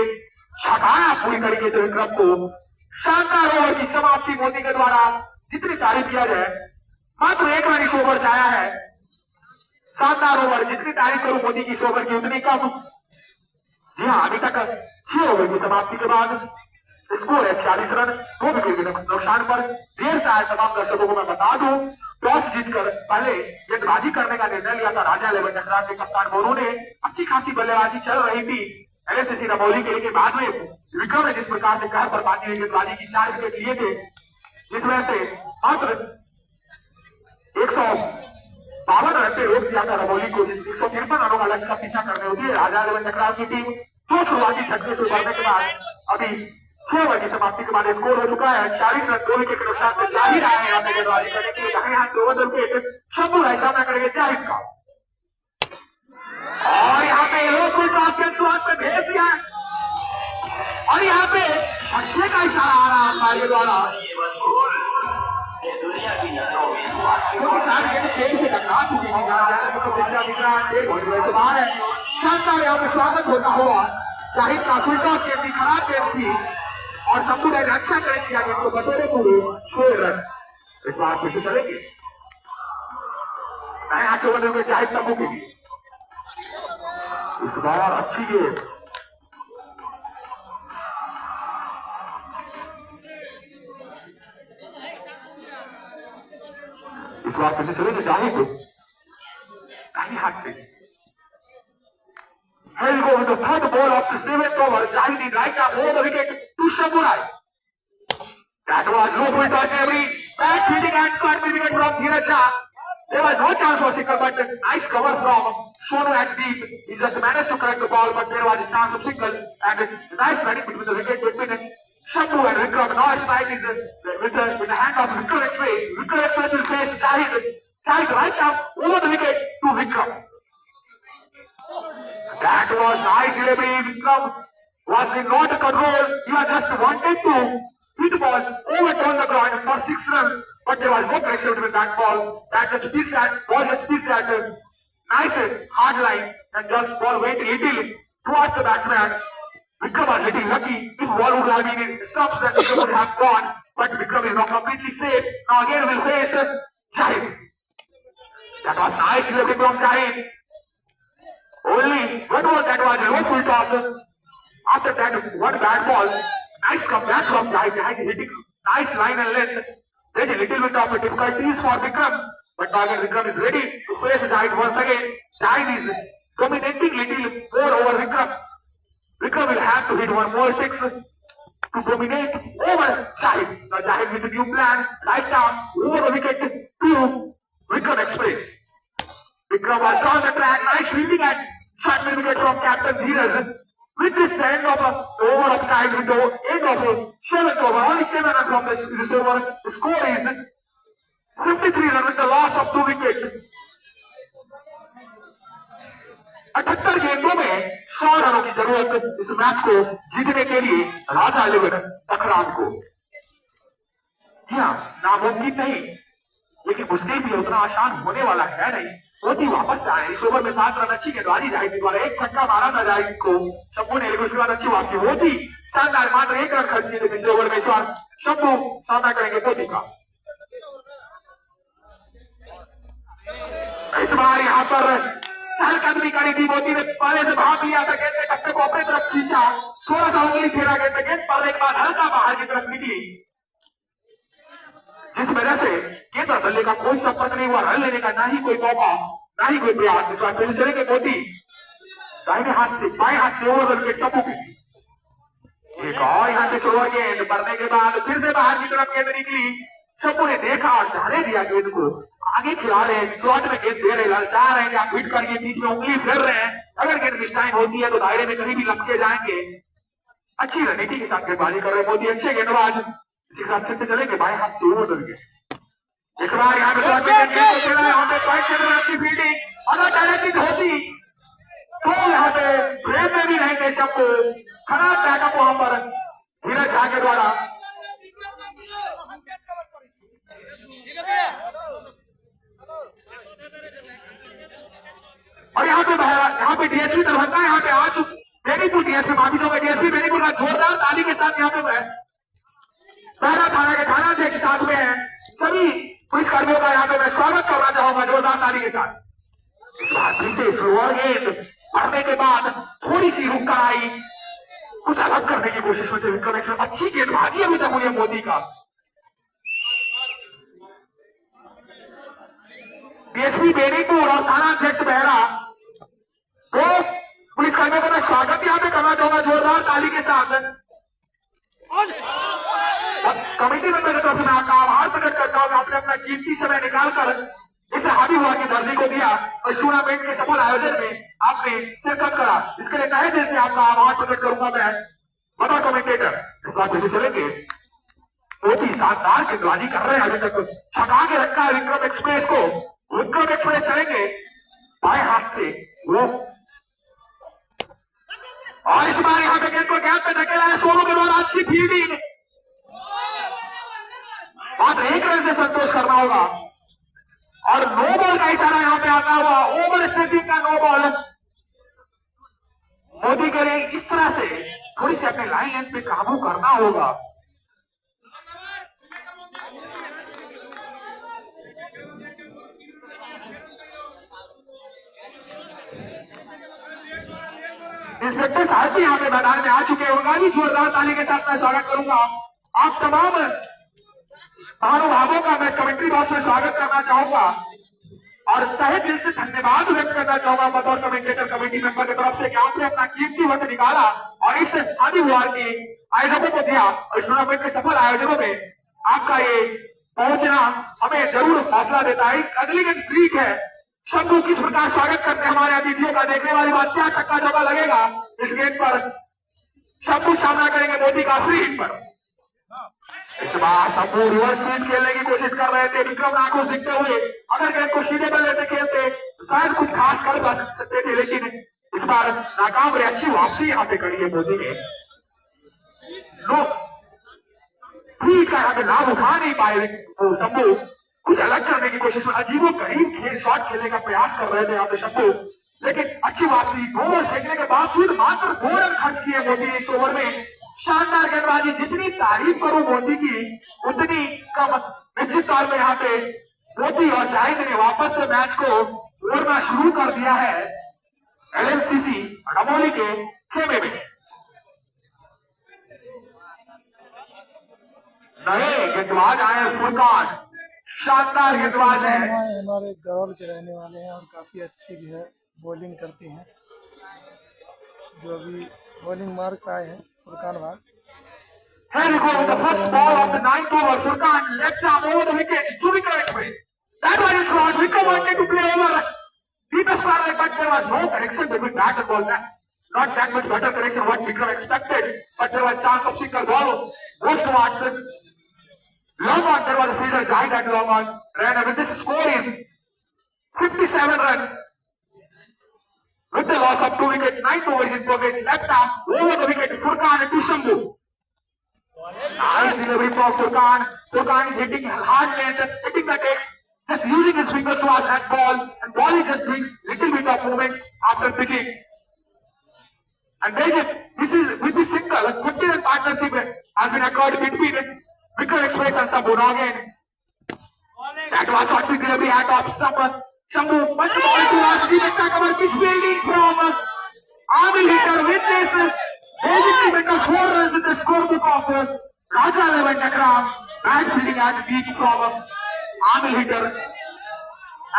छकाया पूरी तरीके से विक्रम को। शानदार ओवर की समाप्ति मोदी के द्वारा। जितनी तारीफ किया जाए मात्र 1 रन इस ओवर से आया है। शानदार ओवर, जितनी तारीफ करूं मोदी की इस ओवर की उतनी कम। जी हाँ, अभी तक 6 ओवर की समाप्ति के बाद स्कोर है 46 रन 2 विकेट के नुकसान पर। देर से आए तमाम दर्शकों को मैं बता दूं, टॉस जीतकर पहले गेंदबाजी करने का निर्णय लिया था राजा लेवन टकराव के कप्तान मोनू ने। अच्छी खासी बल्लेबाजी चल रही थी एलएफसी रमौली के, लेकिन बाद में विक्रम ने जिस प्रकार से कहर पर पाती गेंदबाजी की 4 विकेट लिए थे, जिस वजह से मात्र 152 रन पे रोक दिया था रमौली को। 153 रनों का लक्ष्य का पीछा करने होती है राजा लेवन टकराव की टीम। 2 शुरुआती छक्के से उभरने के बाद अभी 6 ओवर की समाप्ति के बाद स्कोर हो चुका है 40 रन 2 विकेट के नुकसान से। जाहिर आए यहाँ पे गेंदबाजी करने के लिए दाएं हाथ से ओवर विकेट शंभू राय सामना करेंगे जाहिर का। और यहाँ पे शुरुआत में भेज दिया और यहाँ पे छक्के का इशारा आ रहा है अंपायर द्वारा। दुनिया की नजरों में से टकरा चुकी है। शानदार यहाँ पे स्वागत होता हुआ शाहिद का फुल टॉस गेंद थी, खराब गेंद थी और शंभू ने अच्छा करेक्ट किया गेंद को बतौर पूरे 6 रन। इस बार फिर से चलेंगे नए 8 ओवर में शाहिद शंभू के लिए। इस बार अच्छी गेंद, इस बार फिर से चलेंगे शाहिद दाहिने हाथ से। Here we go with the third ball of the 7th over. Shahid is right up over the wicket to Shamburai. That was low point on every bad fielding and caught the wicket from Dheeraj Shah. There was no chance for single, but nice cover from Sonu at deep. He just managed to correct the ball, but there was a chance of single and nice running between the wicket between Shambu and Vikram. Now it's right with the hand of Vikram Express. Vikram Express will face Shahid. Shahid right up over the wicket to Vikram. That was nice delivery. Vikram was in not control. He was just wanted to hit the ball, overturn the ground for 6 runs, but there was no correction with that ball. That just pitched that ball, just pitched that nice hard line, and just ball went little towards the batsman. Vikram was little lucky. If ball would have been stopped, then Vikram would have gone. But Vikram is now completely safe. Now again we'll face Shahid. That was nice delivery from Shahid. Only one ball that was a low full toss. After that, one bad ball. Nice comeback from Shahid. Shahid hitting nice line and length. There's a little bit of difficulties for Vikram. But now again Vikram is ready to face Shahid once again. Shahid is dominating little more over Vikram. Vikram will have to hit one more 6 to dominate over Shahid. Now Shahid with a new plan. Right down over the wicket to Vikram Express. Vikram was on the track. Nice fielding and shot wicket from Captain Dheeraj. With this the end of the over of time, with the end of the 7th over, only 7 runs from this over. The score is 53 runs with the loss of 2 wickets. 78 गेंदों में 100 रनों की जरूरत इस match को जीतने के लिए राजा इलेवन तखरान को। नामुमकिन नहीं, लेकिन मुश्किल भी उतना आसान होने वाला है नहीं। मोदी वापस आए इस ओवर में 7 रन अच्छी गेंदबाजी जाहिद द्वारा, एक छक्का मारा था जाहिद को शंभू ने, लेकिन उसके बाद अच्छी वापसी। मोदी शानदार, मात्र 1 रन खर्च किए थे पिछले ओवर में। इस बार शंभू सामना करेंगे मोदी का। इस बार यहाँ पर चहलकदमी करी थी मोदी ने, पहले से भाग लिया था, गेंद के टप्पे को अपनी तरफ खींचा, थोड़ा सा उंगली फेरा गेंद पड़ने के बाद हल्का बाहर की तरफ निकली, जिस वजह से गेंद और बल्ले का कोई संपर्क नहीं हुआ। रन लेने का ना ही कोई मौका, ना ही कोई प्रयास। इस बार फिर चलेंगे मोदी दाहिने हाथ से, बाएं हाथ से ओवर विकेट शंभू की। एक और यहाँ से छोड़ गेंद पड़ने के बाद फिर से बाहर की तरफ गेंद निकली। शंभू ने देखा और झाड़े दिया गेंद को, आगे खिला रहे हैं, स्लॉट में गेंद दे रहे, ललचा रहे हैं, आप हिट करके बीच में उंगली फेर रहे हैं। अगर गेंद मिस टाइम होती है तो दायरे में कहीं भी लपके जाएंगे। अच्छी रणनीति के साथ गेंदबाजी कर रहे हैं मोदी, अच्छे गेंदबाज। इसी के साथ फिर से चलेंगे बाएं हाथ से ओवर विकेट। इस बार यहाँ पे अच्छी फील्डिंग, अगर डायरेक्टिंग होती तो यहाँ पे फ्रेम में भी रहेंगे शंभू। खराब बैकअप वहां पर धीरज झा के द्वारा। और यहाँ पे डीएसपी दरभंगा यहाँ पे आज बेनीपुर डीएसपी, माफी चाहूंगा, डीएसपी बेनीपुर का जोरदार ताली के साथ यहाँ पे पहला थाना के थाना के साथ में है। सभी पुलिस कर्मियों का यहाँ पे मैं स्वागत करना चाहूंगा जोरदार ताली के साथ। फिर से स्लोअर गेंद पढ़ने के बाद थोड़ी सी रुक कर आई, कुछ अलग करने की कोशिश में थे। अच्छी गेंदबाजी अभी तक हुई है मोदी का। डीएसपी बेनीपुर और थाना अध्यक्ष बेहरा, तो पुलिस कर्मियों का मैं स्वागत यहाँ पे करना चाहूंगा जोरदार ताली के साथ। कमेटी में मेरे तरफ से मैं आपका आभार प्रकट करता हूँ, आपने अपना कीमती समय निकालकर इस हावी हुआ की दर्जी को दिया और टूर्नामेंट के सफल आयोजन में आपने शिरकत करा। इसके लिए तहे दिल से आपका आभार प्रकट करूंगा मैं, बड़ा कमेंटेटर। इस बात में चलेंगे मोदी शानदार गेंदबाजी कर रहे हैं, अभी तक छका के रखा है विक्रम एक्सप्रेस को। विक्रम एक्सप्रेस चलेंगे बाएं हाथ से वो, और इस बार यहाँ पे गेंद को गैप पे धकेला है सोनू के द्वारा। अच्छी फील्डिंग, मात्र 1 रन से संतोष करना होगा और नो बॉल का इशारा यहाँ पे आता हुआ, ओवर स्टेपिंग का नो बॉल। मोदी के लिए इस तरह से थोड़ी सी अपने लाइन लेंथ पे काबू करना होगा। इंस्पेक्टर साहब भी यहाँ पे मैदान में आ चुके हैं, उनका भी जोरदार ताली के साथ मैं स्वागत करूंगा। आप तमाम महानुभावों का मैं कमेंट्री बॉक्स में स्वागत करना चाहूंगा और तहे दिल से धन्यवाद व्यक्त करना चाहूंगा बतौर कमेंटेटर कमेटी मेंबर की तरफ से कि आपने अपना कीमती वक्त निकाला और इस आदि वार के आयोजकों को दिया और इस टूर्नामेंट के सफल आयोजनों में आपका ये पहुंचना हमें जरूर हौसला देता है। अगली गेम ट्रीट है, शंभू किस प्रकार स्वागत करते हैं हमारे अतिथियों का, देखने वाली बात क्या चक्का चौका लगेगा इस गेम पर। शंभू सामना करेंगे मोदी का फ्री हिट पर। इस बार शंभू रिवर्स स्विंग खेलने की कोशिश कर रहे थे, विक्रम नाखुश दिखते हुए अगर गेम को सीधे बल्ले से खेलते शायद कुछ खास कर सकते थे, लेकिन इस बार नाकाम रही। अच्छी वापसी यहाँ पे करी है मोदी ने, लोग फ्री का यहाँ पे लाभ उठा नहीं पाए। शंभू कुछ अलग करने की कोशिश में अजीबो गरीब खेल शॉट खेलने का प्रयास कर रहे थे यहाँ पे शंभू, लेकिन अच्छी वापसी। 2 ओवर फेंकने के बावजूद मात्र 2 रन खर्च किए मोदी इस ओवर में। शानदार गेंदबाजी, जितनी तारीफ करूं मोदी की उतनी कम। निश्चित तौर पे यहाँ पे मोदी और जाहिद ने वापस से मैच को उड़ना शुरू कर दिया है LMCC रमोली के खेमे में। नए गेंदबाज आए फुरकान, शानदार गेंदबाज है। हमारे गौर के रहने वाले हैं और काफी अच्छी जो है बॉलिंग करती हैं। जो अभी बॉलिंग मार्क आए हैं फुरकान भाग। Here we go with the first ball of the 9th over. Furkan left arm over the wicket to Vikram Express. That one is short. Vikram wanted to play over deepest corner, but there was no correction between bat and ball. Not that much better correction what Vikram expected, but there was chance of single ball. Goes towards long on. There was a fielder Jahid at long on. Ran away. This score is 57 runs. With the loss of 2 wickets, 9th over is in progress. Left arm over the wicket. Furkan to Shambhu. Nice delivery for Furkan. Furkan is hitting hard length, hitting the text, just using his fingers towards that ball, and ball is just doing little bit of movements after pitching. And then this is with this single, a 20-run partnership has been occurred between Vikram Express and Shambhu. Now again, that was shot with delivery at off stump. Shambhu punch the ball towards the extra cover. This fielding from Amil hitter with this. Basically went up 4 runs in the scorebook of Raja Levan Takram. Bad fielding at deep from Amil hitter.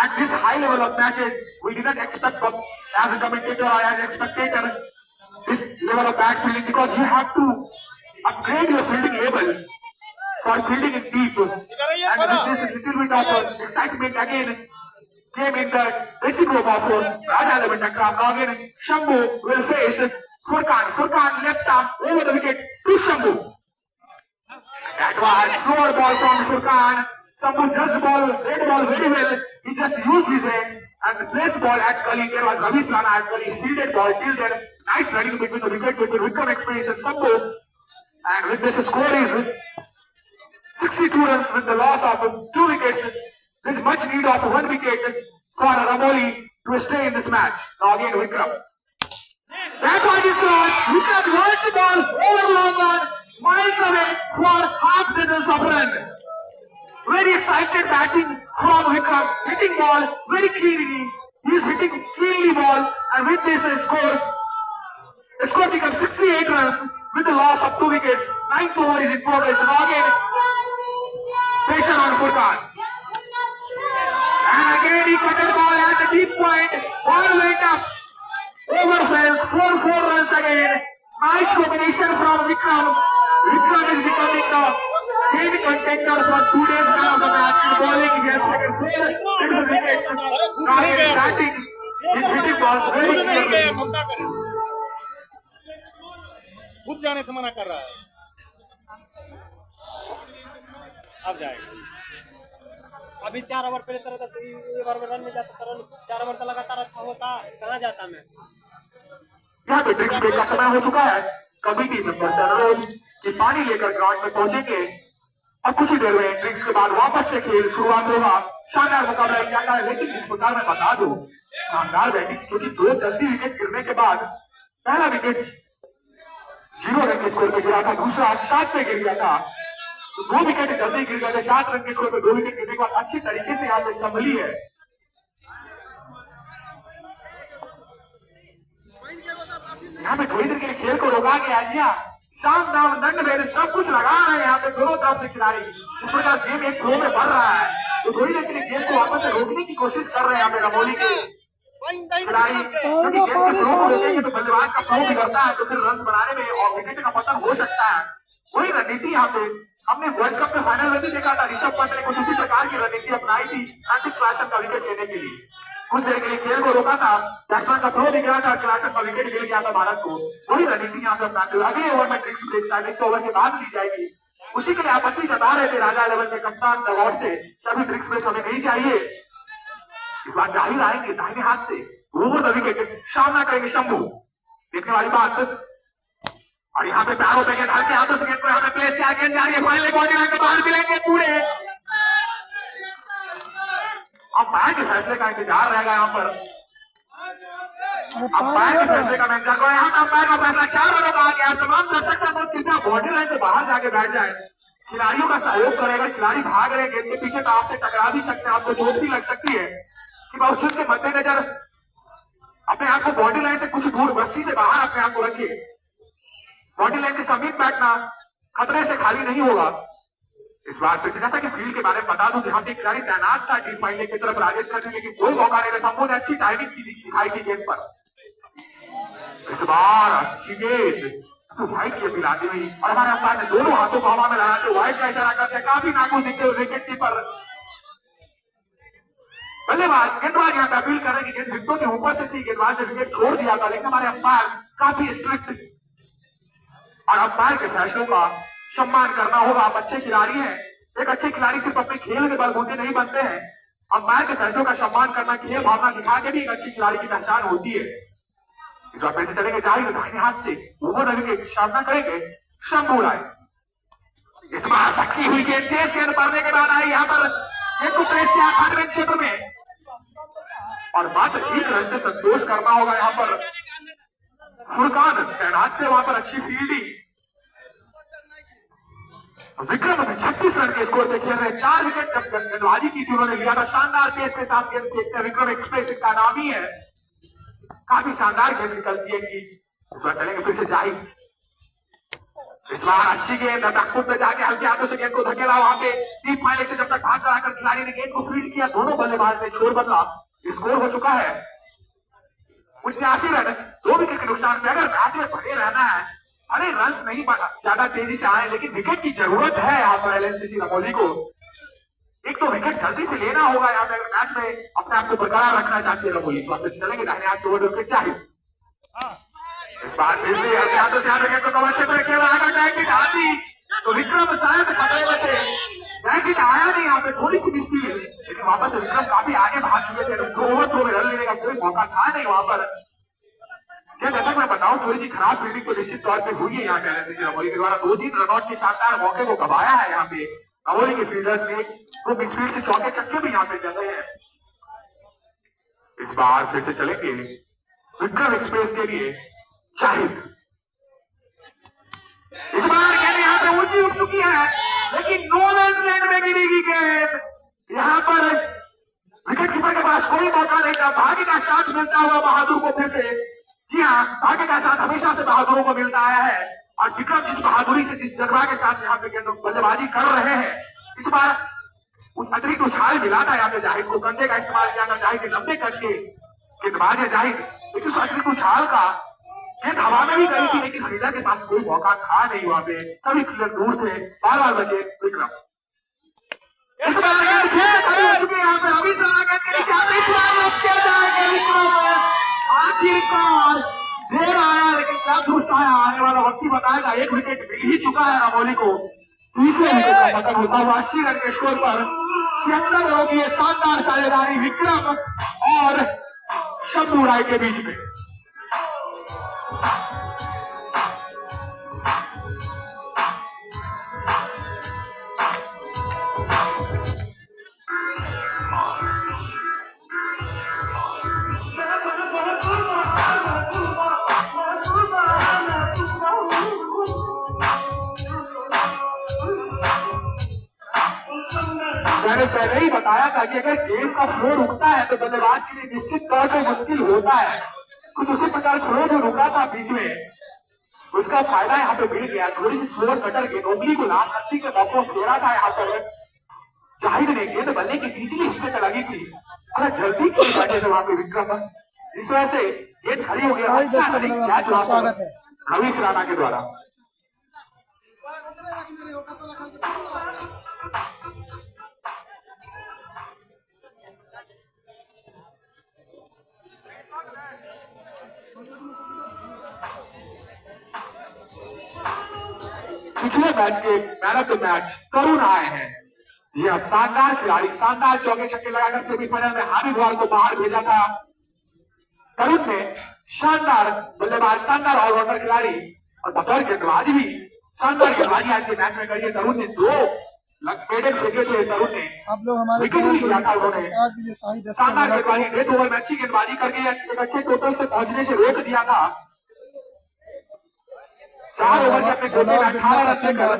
At this high level of matches, we did not expect as a commentator or as a spectator this level of bad fielding, because you have to upgrade your fielding level for fielding in deep. And with this little bit of excitement again came in the dressing room of Raja Levan Takram. Now again, Shambhu will face Furkan. Furkan left arm over the wicket to Shambhu. That was slower ball from Furkan. Shambhu just read ball very well. He just used his hand and placed ball at Kali. There was Ravi Sana at Kali. Fielded ball till then. Nice running between the wicket between Vikram Express and Shambhu. And with this score is 62 runs with the loss of 2 wickets. With much need of 1 wicket for Ramoli to stay in this match. Now again Vikram. That was his shot. Vikram launched the ball over long on, miles away for half distance of run. Very excited batting from Vikram, hitting ball very cleanly. He is hitting cleanly ball, and with this the score becomes 68 runs with the loss of 2 wickets. 9th over is in progress. Now again, pressure on Furkan. And again he cut the ball at the deep point. Ball went up. Overfell, 4 runs again. Nice combination from Vikram. Vikram is becoming the main contender for today's man of the match. Bowling, he has taken 4 into the wickets. Now he is batting. He's hitting balls very clearly. खुद जाने से मना कर रहा है। अब जाएगा। अभी 4 ओवर पहले तरह था, ये बार रन में जाता, 4 ओवर से लगातार अच्छा होता, कहाँ जाता मैं? यहाँ पे ड्रिंक्स ब्रेक का समय हो चुका है। कमेटी मेंबर जनरल कि पानी लेकर ग्राउंड में पहुंचेंगे और कुछ ही देर में ड्रिंक्स के बाद वापस से खेल शुरुआत होगा। शानदार मुकाबला क्या है, लेकिन इस प्रकार मैं बता दूं, शानदार बैटिंग, क्योंकि 2 जल्दी विकेट गिरने के बाद पहला विकेट 0 रन के स्कोर पे गिरा था, दूसरा 7 पे गिर गया था, तो 2 विकेट जल्दी गिर गए थे। 7 रन के स्कोर पे 2 विकेट गिरने के बाद अच्छी तरीके से यहाँ पे संभली है। यहाँ पे थोड़ी देर के लिए खेल को रोका गया जी। शाम दाम दंड भेद सब कुछ लगा रहे हैं यहाँ पे दोनों तरफ से खिलाड़ी। इस प्रकार गेम एक फ्लो में बढ़ रहा है, तो थोड़ी देर के लिए गेम को वापस से रोकने की कोशिश कर रहे हैं यहाँ पे रमोली के खिलाड़ी, क्योंकि गेम के फ्लो को रोकेंगे तो बल्लेबाज का फ्लो बिगड़ता है, तो फिर रन बनाने में और विकेट का पतन हो सकता है। वही रणनीति यहाँ पे हमने वर्ल्ड कप में फाइनल में भी देखा था, ऋषभ पंत ने कुछ उसी प्रकार की रणनीति अपनाई थी कार्तिक क्लासन का विकेट लेने के लिए। कुछ देर के लिए खेल को रोका था, बैट्समैन का फ्लो बिगड़ा था, क्लासन का विकेट मिल गया था भारत को। वही रणनीति यहाँ पे अपनाते हुए अगले ओवर में ट्रिक्स ब्रेक शायद 100 ओवर के बाद ली जाएगी। उसी के लिए आपत्ति जता रहे थे राजा 11 के कप्तान अवार्ड से, तभी ट्रिक्स ब्रेक हमें नहीं चाहिए। इस बार जाहिर आएंगे दाहिने हाथ से, ओवर द विकेट सामना करेंगे शंभू। देखने वाली बात, और यहाँ पे पैरों पे गेंद हल्के हाथों से गेंद को यहाँ पे प्लेस किया, गेंद जा रही है फाइनली बॉडी लाइन के बाहर मिलेंगे पूरे। अंपायर के फैसले का इंतजार रहेगा यहाँ पर, अंपायर के फैसले का इंतजार करो। यहाँ पे अंपायर का फैसला 4 रनों का आ गया। तमाम दर्शक कृपया बॉडी लाइन से बाहर जाके बैठ जाए, खिलाड़ियों का सहयोग करेगा। खिलाड़ी भाग रहे गेंद के पीछे तो आपसे टकरा भी सकते हैं, आपको चोट भी लग सकती है। कि बावजूद के मद्देनजर अपने आप को बॉडी लाइन से कुछ दूर रस्सी से बाहर अपने आप को रखिए। बॉडी लाइन के समीप बैठना खतरे से खाली नहीं होगा। इस बार फिर से जैसा कि फील्ड के बारे में बता दूं, यहाँ पे खिलाड़ी तैनात था टीम फाइनल की तरफ राजेश खत्री, लेकिन कोई मौका नहीं मिला। शंभू ने अच्छी टाइमिंग दिखाई थी गेंद पर। इस बार अच्छी गेंद वाइट की अपील आती हुई, और हमारे अंपायर ने दोनों हाथों को हवा में लगाते वाइट का इशारा करते काफी नाखुश दिखते हुए विकेट कीपर बल्लेबाज गेंदबाज यहाँ पे अपील कर रहे हैं कि गेंद विकेटों के ऊपर से थी, गेंदबाज ने विकेट छोड़ दिया था, लेकिन हमारे अंपायर काफी स्ट्रिक्ट और अंपायर के फैसलों का सम्मान करना होगा। आप अच्छे खिलाड़ी हैं, एक अच्छे खिलाड़ी सिर्फ अपने खेल के बलबूते नहीं बनते हैं, अंपायर के फैसलों का सम्मान करना, खेल भावना दिखा के भी एक अच्छी खिलाड़ी की पहचान होती है। इस बार पैसे चलेंगे जाहिर दाहिने हाथ से, ओवर रवि के सामना करेंगे शंभू राय। इस बार धक्की हुई गेंद तेज गेंद पड़ने के बाद आई यहाँ पर गेंद को प्रेस किया खंड क्षेत्र में, और मात्र 1 रन से संतोष करना होगा यहाँ पर। फुरकान तैनात से वहां पर अच्छी फील्डिंग। विक्रम 36 रन के स्कोर पे खेल रहे, 4 विकेट जब गेंदबाजी की थी उन्होंने लिया था, शानदार पेस के साथ गेंद फेंकते हैं। विक्रम एक्सप्रेस का नाम ही है, काफी शानदार गेंद निकलती है कि इस बार चलेंगे फिर से जाहिर। इस बार अच्छी गेंद खुद में जाके हल्के हाथों से गेंद को धकेला, वहां पे डीप फाइनल से जब तक भाग कराकर खिलाड़ी ने गेंद को फील्ड किया, दोनों बल्लेबाज ने छोर बदला, स्कोर हो चुका है 89 रन, 2 विकेट के नुकसान पे। अगर मैच में बने रहना है, अरे रन नहीं ज्यादा तेजी से आए, लेकिन विकेट की जरूरत है यहाँ पर एलएनसीसी रमोली को। एक तो विकेट जल्दी से लेना होगा यहाँ पे, अगर मैच में अपने आप को बरकरार रखना चाहती है रमोली। इस बार चलेंगे दाहिने हाथ से ओवर विकेट चाहिए। इस बार फिर से हल्के हाथों से विकेट को कवर क्षेत्र खेला, अगर जैकेट आती तो विक्रम शायद खतरे में थे। जैकेट आया नहीं यहाँ पे, थोड़ी सी मिस्टी है, लेकिन वापस विक्रम काफी आगे भाग चुके थे। 2 ओवर 2 में रन लेने का कोई मौका था नहीं वहां पर। जैसा मैं बताऊं, थोड़ी सी खराब फील्डिंग तो निश्चित तौर पे हुई है यहाँ पे रमोली के द्वारा। 2-3 रनआउट के शानदार मौके को गवाया है यहाँ पे रमोली के फील्डर्स ने, तो मिडफील्ड से चौके छक्के भी यहाँ पे जगह है। इस बार फिर से चलेंगे विक्रम एक्सप्रेस के लिए शाहिद। इस बार गेंद यहाँ पे ऊंची उठ चुकी है, लेकिन नो मैंस लैंड में गिरेगी गेंद। यहाँ पर विकेट कीपर के पास कोई मौका नहीं था, भाग्य का साथ मिलता हुआ बहादुर को फिर से। जी हाँ, भाग्य का साथ हमेशा से बहादुरों को मिलता आया है, और विक्रम जिस बहादुरी से, जिस जज्बा के साथ यहाँ पे बल्लेबाजी कर रहे हैं, इस बार कुछ अतिरिक्त उछाल मिला था यहाँ पे जाहिद को, कंधे का इस्तेमाल किया था जाहिद ने, लंबे करके गेंदबाज है जाहिद, लेकिन उस अतिरिक्त उछाल का गेंद हवा में भी गई थी, लेकिन फील्डर के पास कोई मौका था नहीं वहां पे, सभी फील्डर दूर थे, बार बचे विक्रम। इस बार यहाँ पे रविंद्र आखिरकार देर आया, लेकिन क्या दुरुस्त आया, आने वाला वक्त ही बताएगा। 1 विकेट मिल ही चुका है रमोली को, तीसरे विकेट का पतन होता हुआ 80 रन के स्कोर पर 73 रनों की शानदार साझेदारी विक्रम और शंभू राय के बीच में। मैंने पहले ही बताया था कि अगर गेंद का फ्लो रुकता है तो बल्लेबाज के लिए निश्चित तौर पर मुश्किल होता है। कुछ उसी प्रकार फ्लो जो रुका था बीच में, उसका फायदा यहाँ पे मिल गया। थोड़ी सी स्लोअर कटर गेंद उंगली को लाल पत्ती के मौकों फेरा था यहाँ पर। जाहिर नहीं गेंद बल्ले के निचले हिस्से से लगी थी, अगर जल्दी बैठे थे वहां पे विक्रम, इस वजह से गेंद खड़ी हो गया। अच्छा स्वागत है रवीश राणा के द्वारा। पिछले मैच के मैन ऑफ द मैच तरुण आए हैं। यह शानदार खिलाड़ी, शानदार चौके छक्के लगाकर सेमीफाइनल में हामिद वाल को बाहर भेजा था। तरुण ने शानदार बल्लेबाज, शानदार ऑलराउंडर खिलाड़ी और बतौर गेंदबाज भी शानदार गेंदबाजी आज के मैच में करी है। तरुण ने 2 पेडे फेंके थे। तरुण ने आप लोग हमारे चैनल को सब्सक्राइब कीजिए। शानदार गेंदबाजी, डेथ ओवर में अच्छी गेंदबाजी करके एक अच्छे टोटल से पहुंचने से रोक दिया था। 4 ओवर में अपने कोटे में 18 रन कर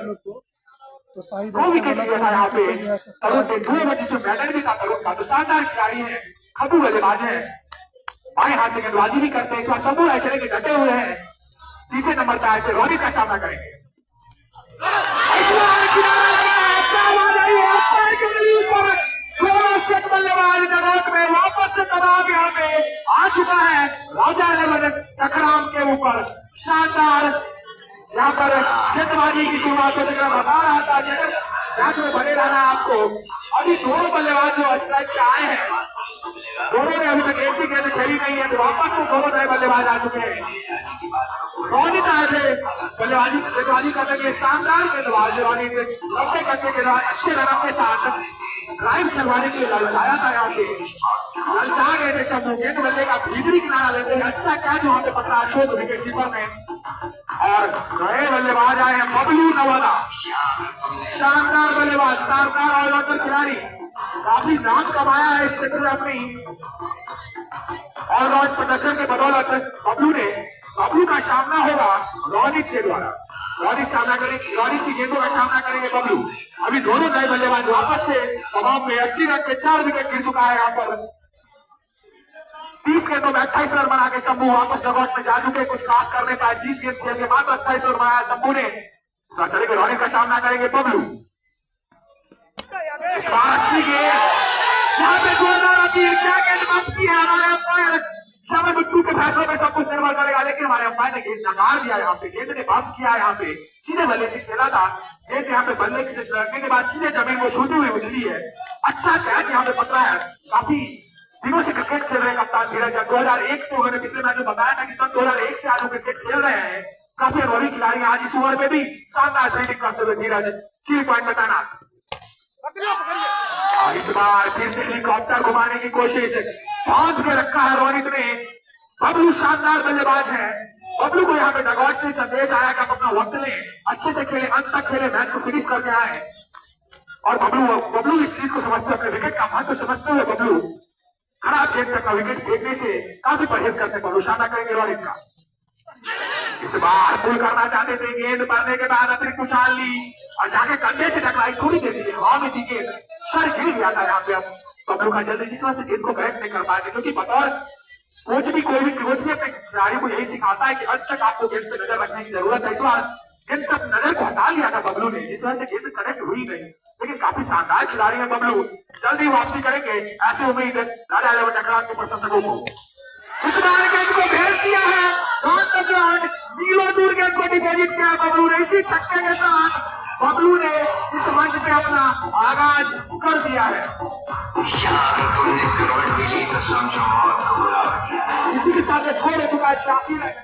तो सही विकेट लिया था यहाँ पे। तरुण के 2 ओवर जिसमें मेडल भी था तरुण का। तो शानदार खिलाड़ी है, खबू बल्लेबाज है, बाएं हाथ से गेंदबाजी भी करते हैं। इस बार सबू राय चलेंगे, डटे हुए हैं। तीसरे नंबर पे आए थे रोनित का सामना करेंगे। बल्लेबाज नगौट में वापस से दबाव यहाँ पे आ चुका है। राजा 11 टकराम के ऊपर शानदार यहाँ पर गेंदबाजी की शुरुआत होने का बता रहा था कि अगर मैच में बने रहना आपको। अभी दोनों बल्लेबाज जो स्ट्राइक पे आए हैं, दोनों ने अभी तक एक भी गेंद खेली नहीं है। तो वापस से दोनों नए बल्लेबाज आ चुके हैं। रोनित आए थे गेंदबाजी करने के लिए, शानदार गेंदबाज रोनित लंबे करने के बाद अच्छे रन के साथ ड्राइव करवाने के लिए ललचाया था। यहाँ पे ललचा गए थे सब। गेंद बल्ले का भीतरी किनारा लेते हैं। अच्छा कैच वहां पे पकड़ा अशोक विकेट कीपर ने। और नए बल्लेबाज आए हैं बबलू नवादा, शानदार बल्लेबाज, शानदार ऑलराउंडर खिलाड़ी, काफी नाम कमाया है इस क्षेत्र में अपनी ऑलराउंड प्रदर्शन के बदौलत। बबलू का सामना होगा रोनित के द्वारा। रोनित सामना करेंगे, रोनित की गेंदों का सामना करेंगे बबलू। अभी दोनों नए बल्लेबाज वापस से दबाव में 80 रन पे 4 विकेट गिर चुका है। यहाँ पर 30 गेंदों में 28 रन बना के शंभू वापस डगआउट में जा चुके, कुछ खास कर नहीं पाए। 20 गेंद खेल के बाद 28 रन बनाया शंभू ने। चलेंगे रोनित का सामना करेंगे बबलू। अच्छी गेंद यहाँ पे जोरदार आती है। क्या गेंद बंद की है हमारे अंपायर श्यामल बिट्टू के फैसलों में सब कुछ निर्भर करेगा, लेकिन हमारे अंपायर ने गेंद नकार दिया। यहाँ पे गेंद ने बंद किया। यहाँ पे सीधे बल्ले से खेला था गेंद, यहाँ पे बल्ले से लगने के बाद सीधे जमीन को छूती हुई उछली है। अच्छा कैच यहाँ पे पकड़ा है। काफी दिनों से क्रिकेट खेल रहे कप्तान धीरज, 2001 से उन्होंने पिछले मैच में बताया था कि सन 2001 से आज वो क्रिकेट खेल रहे हैं। काफी अनुभवी खिलाड़ी। आज इस ओवर में भी शानदार फील्डिंग करते हुए धीरज 6 पॉइंट में तैनात। इस बार फिर से हेलीकॉप्टर घुमाने की कोशिश बांध के रखा है रोनित ने। बबलू शानदार बल्लेबाज है। बबलू को यहाँ पे डगआउट से संदेश आया कि आप अपना वक्त लें, अच्छे से खेले, अंत तक खेले, मैच को फिनिश करके आए। और बबलू इस चीज को समझते, अपने विकेट का महत्व समझते हुए बबलू खराब गेंद तक का विकेट फेंकने से काफी परहेज करते हैं। बबलू शानदार करेंगे रोनित का। इस बार पुल करना चाहते थे, गेंद पड़ने के बाद अतिरिक्त उछाल ली और जाके कंधे से टकराई, थोड़ी देर के लिए हवा में थी गेंद, सर गिर गया था यहाँ पे। अब बबलू का जल्दी जिस वजह से गेंद को करेक्ट नहीं कर पाए थे, क्योंकि बतौर कोच भी कोई भी अपने खिलाड़ी को यही सिखाता है कि अंत तक आपको गेंद पे नजर रखने की जरूरत है। इस बार गेंद तक नजर को हटा लिया था बबलू ने, जिस वजह से गेंद करेक्ट हुई नहीं। लेकिन काफी शानदार खिलाड़ी है बबलू, जल्दी वापसी करेंगे ऐसी उम्मीद राजा 11 टकराम के प्रशंसकों को। इस बार गेंद को भेज दिया है नीलो दूर गेंद को डिपोजिट किया बबलू ने। इसी छक्के के साथ बबलू ने इस मंच पे अपना आगाज कर दिया है। इसी के साथ स्कोर हो चुका है 86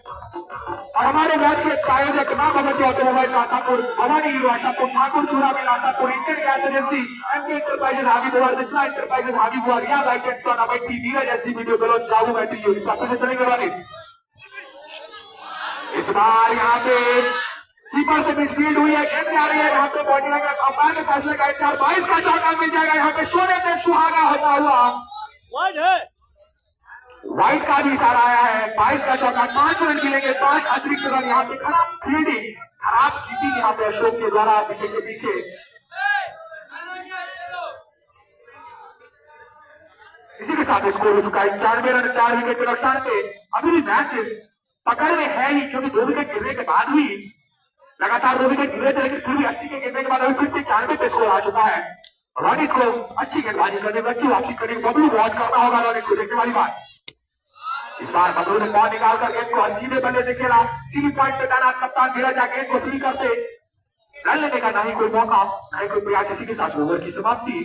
और हमारे मैच के प्रायोजक Maa Bhagwati automobile Ashapur, Bhawani Hero Ashapur, Thakur Chura mill Ashapur, Indian gas agency, MK enterprises Hajipur, Krishna enterprises Hajipur, Riya bike and Sona बैठी, नीरज एसडी वीडियो गलत जागू बैठी इस बात से चलेंगे वाले। इस बार यहाँ पे कीपर से मिसफील्ड हुई है, गेंद आ रही है यहाँ पे बॉडी लगा, अंपायर के फैसले का 22 का चौका मिल जाएगा। यहाँ पे सोने पे सुहागा होता हुआ वाइट का भी इशारा आया है। 22 का चौका, 5 रन मिलेंगे, 5 अतिरिक्त रन। यहाँ पे खराब फील्डिंग, खराब कीपिंग यहाँ पे अशोक के द्वारा विकेट के पीछे। साथ स्कोर हो चुका है 91 रन 4 विकेट के नुकसान पे। अभी भी मैच पकड़ में है ही, क्योंकि 2 विकेट गिरने के बाद भी लगातार 2 विकेट गिरे थे, लेकिन फिर भी 80 के गिरने के बाद अभी फिर से 91 पे स्कोर आ चुका है। रॉनित को अच्छी गेंदबाजी करने में, अच्छी वापसी करने में बबलू बहुत करना होगा रॉनित को, देखने वाली बात। इस बार बबलू ने बॉल निकालकर गेंद को अच्छी बल्ले से खेला। सीधी पॉइंट पे तैनात कप्तान धीरज गेंद को फ्री करते, रन लेने का नहीं कोई मौका, नहीं कोई प्रयास। इसी के साथ ओवर की समाप्ति।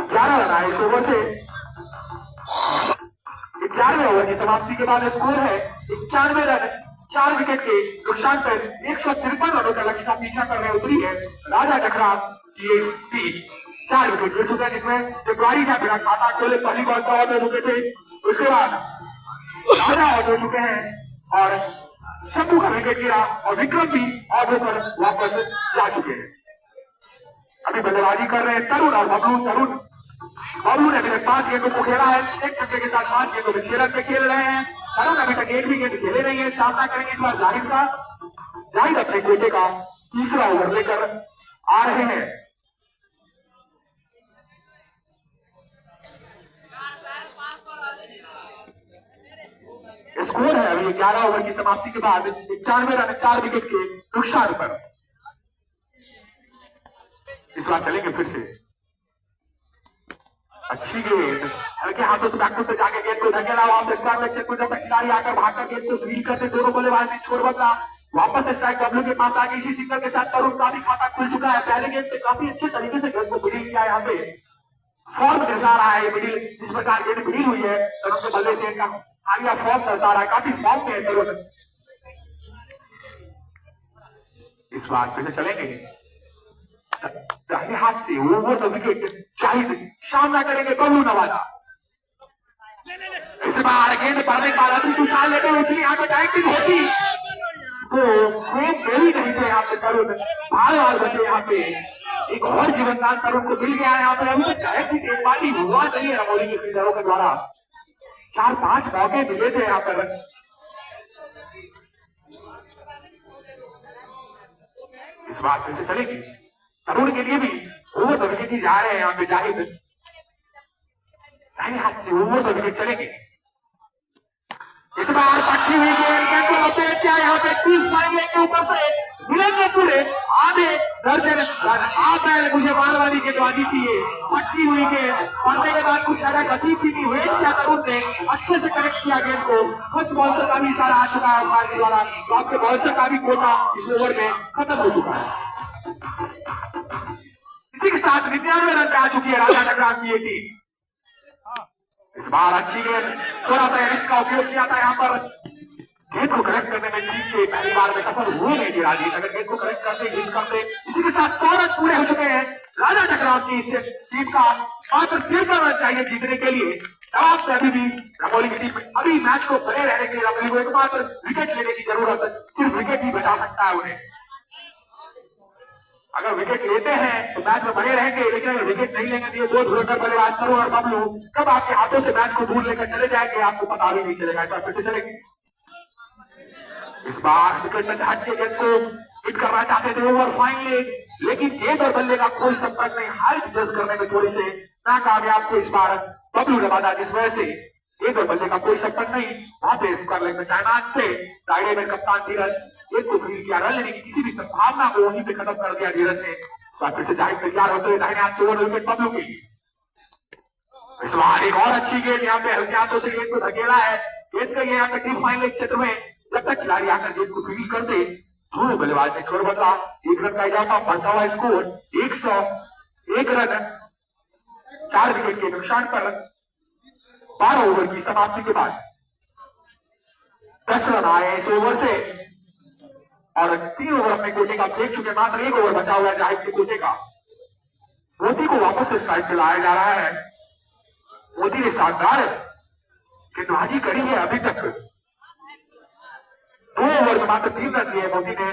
11 रन आए इस ओवर से। 11वें ओवर की समाप्ति के बाद स्कोर है 91 रन 4 विकेट के नुकसान पर 153 रनों का लक्ष्य का पीछा करने उतरी है राजा टकराव की टीम। 4 विकेट गिर चुके हैं, जिसमें तिवारी का बिना खाता खोले पहली बॉल पर आउट हो चुके थे। उसके बाद राजा आउट हो चुके हैं और शंभू का विकेट गिरा और विक्रम भी आउट होकर वापस जा चुके हैं। अभी बल्लेबाजी कर रहे हैं तरुण और बबलू। बबलू ने अभी तक 5 गेंदों को खेला है, एक छक्के के साथ 5 गेंदों में 6 रन पे खेल रहे हैं। तरुण अभी तक एक भी गेंद खेले नहीं है। सामना करेंगे इस बार जाहिद का। जाहिद अपने कोटे का तीसरा ओवर लेकर आ रहे हैं। स्कोर है अभी 11 ओवर की समाप्ति के बाद 91 रन 4 विकेट के नुकसान पर। इस बार चलेंगे फिर से। अच्छी गेंद हल्के हाथों से बैकफुट से जाके गेंद को धकेला वापस खिलाड़ी आकर भागकर गेंद को ड्रील करते, दोनों बल्लेबाज ने छोड़ बदला। वापस स्ट्राइक बबलू के पास आगे इसी सिंगल के साथ तरुण का भी खाता खुल चुका है। पहले गेंद पे काफी अच्छे तरीके से गेंद को मिडिल किया। यहाँ पे फॉर्म दर्शा रहा है मिडिल, जिस प्रकार गेंद मिडिल हुई है तरुण के बल्ले से इनका आगे फॉर्म दर्शा रहा है, काफी फॉर्म में है तरुण। इस बार फिर से चलेंगे दाहिने हाथ से ओवर द विकेट शाहिद सामना करेंगे बबलू नवादा। इस बार गेंद पड़ने के बाद अभी उछाल लेते हुए यहाँ पे डायरेक्टिंग होती तो खूब मेरी नहीं थे यहाँ पे तरुण बार बचे। यहाँ पे एक और जीवनदान तरुण को मिल गया है। यहाँ पे अभी तक डायरेक्टिंग गेंदबाजी हुआ नहीं है रंगोली के फील्डरों के द्वारा। 4-5 मौके मिले थे यहाँ पर। इस बार फिर से चलेगी तरुण के लिए भी ओवर द विकेट ही जा रहे हैं यहाँ पे जाहिद। दाहिने हाथ से ओवर द विकेट चलेंगे। इस बार पट्टी हुई गेंद को लपेट किया यहाँ पे 30 माइल के ऊपर से मिलेंगे पूरे आधे दर्जन रन। आप मुझे बारवारी गेंदबाजी की है, पट्टी हुई गेंद पड़ने के बाद कुछ ज्यादा गति थी नहीं, वेट किया तरुण ने, अच्छे से कनेक्ट किया गेंद को। फर्स्ट बॉलर का भी इशारा आ चुका है अंपायर के द्वारा, तो आपके बॉलर का भी कोटा इस ओवर में खत्म हो चुका है। इसी के साथ 99 रन पे आ चुकी है राजा टकराव की ये टीम। इस बार अच्छी गेंद, थोड़ा सा इसका उपयोग किया था यहाँ पर। गेंद को करेक्ट करने में टीम के पहली बार में सफल हुए नहीं थे राजीव। अगर गेंद को करेक्ट करते हिट करते, इसी के साथ 100 रन पूरे हो चुके हैं राजा टकराव की इस टीम का। मात्र 3 रन चाहिए जीतने के लिए। जवाब से अभी भी रंगोली की टीम अभी मैच को बने रहने के लिए रंगोली को एकमात्र विकेट लेने की जरूरत है। सिर्फ विकेट ही बचा सकता है उन्हें। अगर विकेट लेते हैं तो मैच में बने रहेंगे, लेकिन अगर विकेट नहीं लेंगे तो ये 2 धुरंधर बल्लेबाज तरुण और बबलू कब आपके हाथों से मैच को दूर लेकर चले जाएंगे आपको पता भी नहीं चलेगा। ऐसा फिर से चलेंगे। इस बार विकेट में हट के गेंद को हिट करना चाहते थे ओवर फाइनली, लेकिन गेंद और बल्ले का कोई संपर्क नहीं। हाइट जज करने में थोड़ी से नाकामयाब थे इस बार बबलू नवादा, जिस वजह से गेंद और बल्ले का कोई संपर्क नहीं। वहां पे स्क्वायर लेग में तैनात थे दायरे में कप्तान धीरज। गेंद को फील्ड किया, रन लेने की किसी भी संभावना को वहीं पे खत्म कर दिया धीरज ने। फिर से जाहिद तैयार होते हुए दाहिने हाथ से ओवर विकेट बबलू की। इस बार एक और अच्छी गेंद यहाँ पे हल्के हाथों से गेंद को धकेला है। गेंद का यहाँ पे टीम फाइनल क्षेत्र में जब तक खिलाड़ी आकर गेंद को फील्ड करते, दोनों बल्लेबाज ने छोड़ बदला। 1 रन का इजाफा, बढ़ता हुआ स्कोर 101 रन 4 विकेट के नुकसान पर 12 ओवर की समाप्ति के बाद 10 रन आए इस ओवर से और 3 ओवर अपने कोटे का फेंक चुके। मात्र 1 ओवर बचा हुआ है जाहिद के कोटे का। मोदी को वापस से स्ट्राइक पे लाया जा रहा है। मोदी ने शानदार गेंदबाजी करी है अभी तक। 2 ओवर में मात्र 3 रन दिए मोदी ने।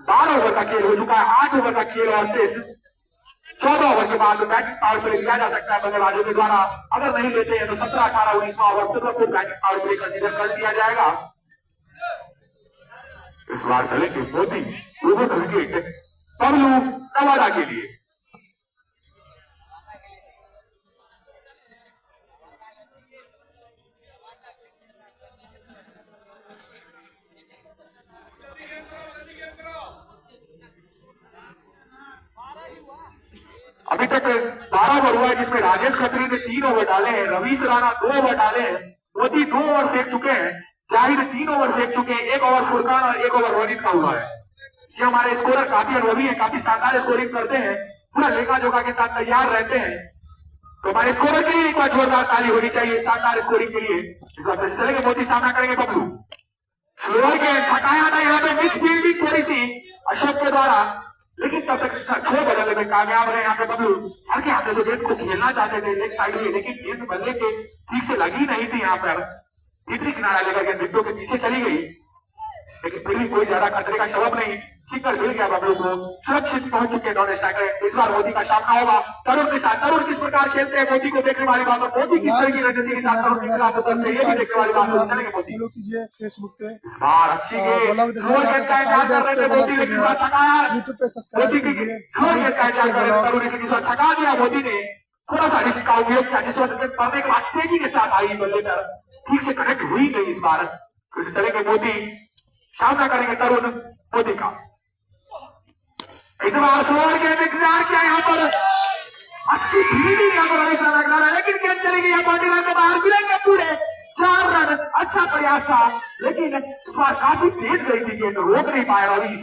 12 ओवर का खेल हो चुका है, 8 ओवर का खेल और शेष 14 ओवर के बाद बैटिंग पावर प्ले लिया जा सकता है बल्लेबाजों के द्वारा। अगर नहीं लेते हैं तो 17, 18, 19वां ओवर तुरंत को बैटिंग पावर प्ले कंसीडर कर दिया जाएगा। इस बार चलेंगे मोदी ओवर विकेट बबलू नवादा के लिए। अभी तक 12 ओवर हुआ है, जिसमें राजेश खत्री ने 3 ओवर डाले हैं, रवीश राणा 2 ओवर डाले हैं, मोदी 2 ओवर फेंक चुके हैं, जाहिर 3 ओवर फेंक चुके हैं, 1 ओवर फुरकान और 1 ओवर रोहित का हुआ है। ये हमारे स्कोरर काफी अनुभवी है, काफी शानदार स्कोरिंग करते हैं, पूरा लेखा जोखा के साथ तैयार रहते हैं। तो हमारे स्कोरर के लिए एक बार जोरदार ताली होनी चाहिए शानदार स्कोरिंग के लिए। इस बार फिर चलेंगे, मोदी सामना करेंगे बबलू। स्लोअर गेंद थकाया था यहाँ पे, मिस फील्डिंग थोड़ी सी अशोक के द्वारा, लेकिन तब तक छो बदलने में कामयाब रहे यहाँ पे बबलू। हर के हाथों से गेंद को खेलना चाहते थे लेग साइड में, लेकिन गेंद बल्ले के ठीक से लगी नहीं थी। यहाँ पर भीतरी किनारा लेकर गेंद विकेटों के पीछे चली गई, लेकिन फिर भी कोई ज्यादा खतरे का सबब नहीं, सिक्कर मिल गया बबलू को, सुरक्षित पहुंच चुके नॉन स्ट्राइकर। इस बार मोदी का सामना होगा तरुण के साथ। तरुण किस प्रकार खेलते हैं मोदी को देखने वाली बात, और मोदी किस तरह की रणनीति के साथ तरुण के खिलाफ उतरते हैं ये भी देखने वाली बात। चलेंगे मोदी, फॉलो कीजिए फेसबुक पे, बार अच्छी गेंद यूट्यूब पे सब्सक्राइब कीजिए। तरुण इसे थका दिया मोदी ने, थोड़ा सा रिस्क का उपयोग किया, जिस वक्त पड़ने के बाद तेजी के साथ आई बल्ले पर, ठीक से कनेक्ट हुई नहीं। इस बार फिर चलेंगे मोदी, सामना करेंगे तरुण मोदी का। इस बार स्लोअर गेंद इंतजार किया यहाँ पर, अच्छी फील्डिंग यहाँ पर रवीश राणा का, लेकिन गेंद चली गई बाउंड्री लाइन के बाहर, मिलेंगे पूरे 4 रन। अच्छा प्रयास था, लेकिन इस बार काफी तेज गई थी गेंद, रोक नहीं पाया रवीश।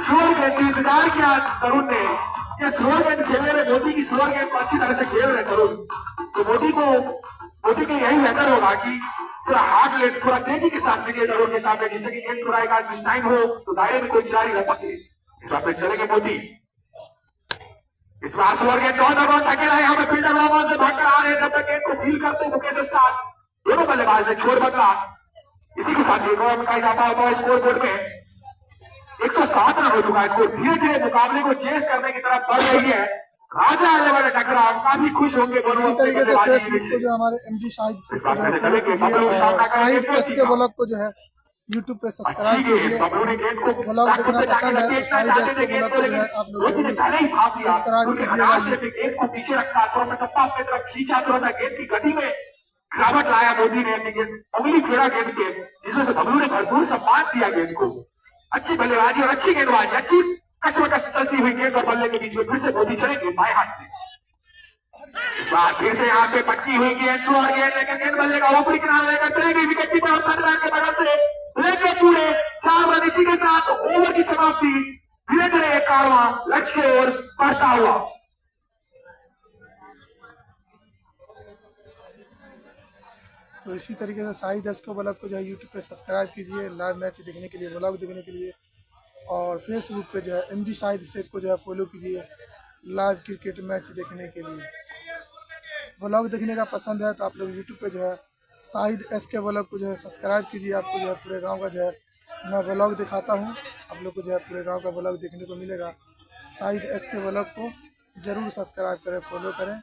स्लोअर गेंद इंतजार किया तरुण ने, ये स्लोअर गेंद खेलने में मोदी की स्लोअर गेंद को अच्छी तरह से खेल रहे तरुण, तो मोदी के लिए यही बेहतर होगा कि पूरा हाथ ले, थोड़ा तेजी के साथ निकले तरुण के सामने, जिससे कि गेंद थोड़ा एक आध मिस टाइम हो तो दायरे में कोई खिलाड़ी रह सके। इस बार फिर चलेंगे मोदी। इस बार स्लोअर गेंद बहुत अकेला यहाँ पे फील्डर वापस से भागकर आ रहे हैं, जब तक गेंद को फील करते मुकेश स्टार्ट, दोनों बल्लेबाज ने छोड़ बदला। इसी के साथ एक और का इजाफा होता है स्कोर बोर्ड में, 107 रन हो चुका है स्कोर। धीरे धीरे मुकाबले को चेस करने की तरफ बढ़ रही है। राजा आने वाले टकराव, काफी खुश होंगे इसी तरीके से फेसबुक को जो हमारे MD शाहिद से शाहिद एसके ब्लॉग को जो है यूट्यूब पे सब्सक्राइब कीजिए। ब्लॉग देखना पसंद है तो शाहिद एसके ब्लॉग को जो है आप लोग सब्सक्राइब कीजिएगा। पीछे रखा, थोड़ा सा कप्पा अपनी तरफ खींचा, थोड़ा सा गेंद की गति में गिरावट लाया मोदी ने अपनी गेंद, उंगली फेरा गेंद के, जिसमें से बबलू ने भरपूर सम्मान दिया गेंद को। अच्छी बल्लेबाजी और अच्छी गेंदबाजी, अच्छी कस चलती हुई गेंद और बल्ले के बीच में फिर से मोदी चलेंगे बाएं हाथ से। इस बार फिर से यहाँ पे पटकी हुई गेंद, स्लोअर गेंद, लेकिन गेंद बल्ले का ऊपरी किनारा लेकर चलेगी विकेट कीपर और थर्ड के बगल से लेके पूरे 4 रन। इसी के साथ ओवर की समाप्ति, धीरे धीरे 51वां लक्ष्य की ओर बढ़ता हुआ। तो इसी तरीके से शाहिद एसके ब्लॉग को जो है यूट्यूब पे सब्सक्राइब कीजिए, लाइव मैच देखने के लिए, ब्लॉग देखने के लिए, और फेसबुक पे जो है MD शाहिद शेख को जो है फॉलो कीजिए लाइव क्रिकेट मैच देखने के लिए। ब्लॉग देखने का पसंद है तो आप लोग यूट्यूब पे जो है शाहिद एसके ब्लॉग को जो है सब्सक्राइब कीजिए। आपको जो है पूरे गांव का जो है मैं ब्लॉग दिखाता हूं, आप लोग को जो है पूरे गांव का ब्लॉग देखने को मिलेगा। शाहिद एसके ब्लॉग को ज़रूर सब्सक्राइब करें, फॉलो करें,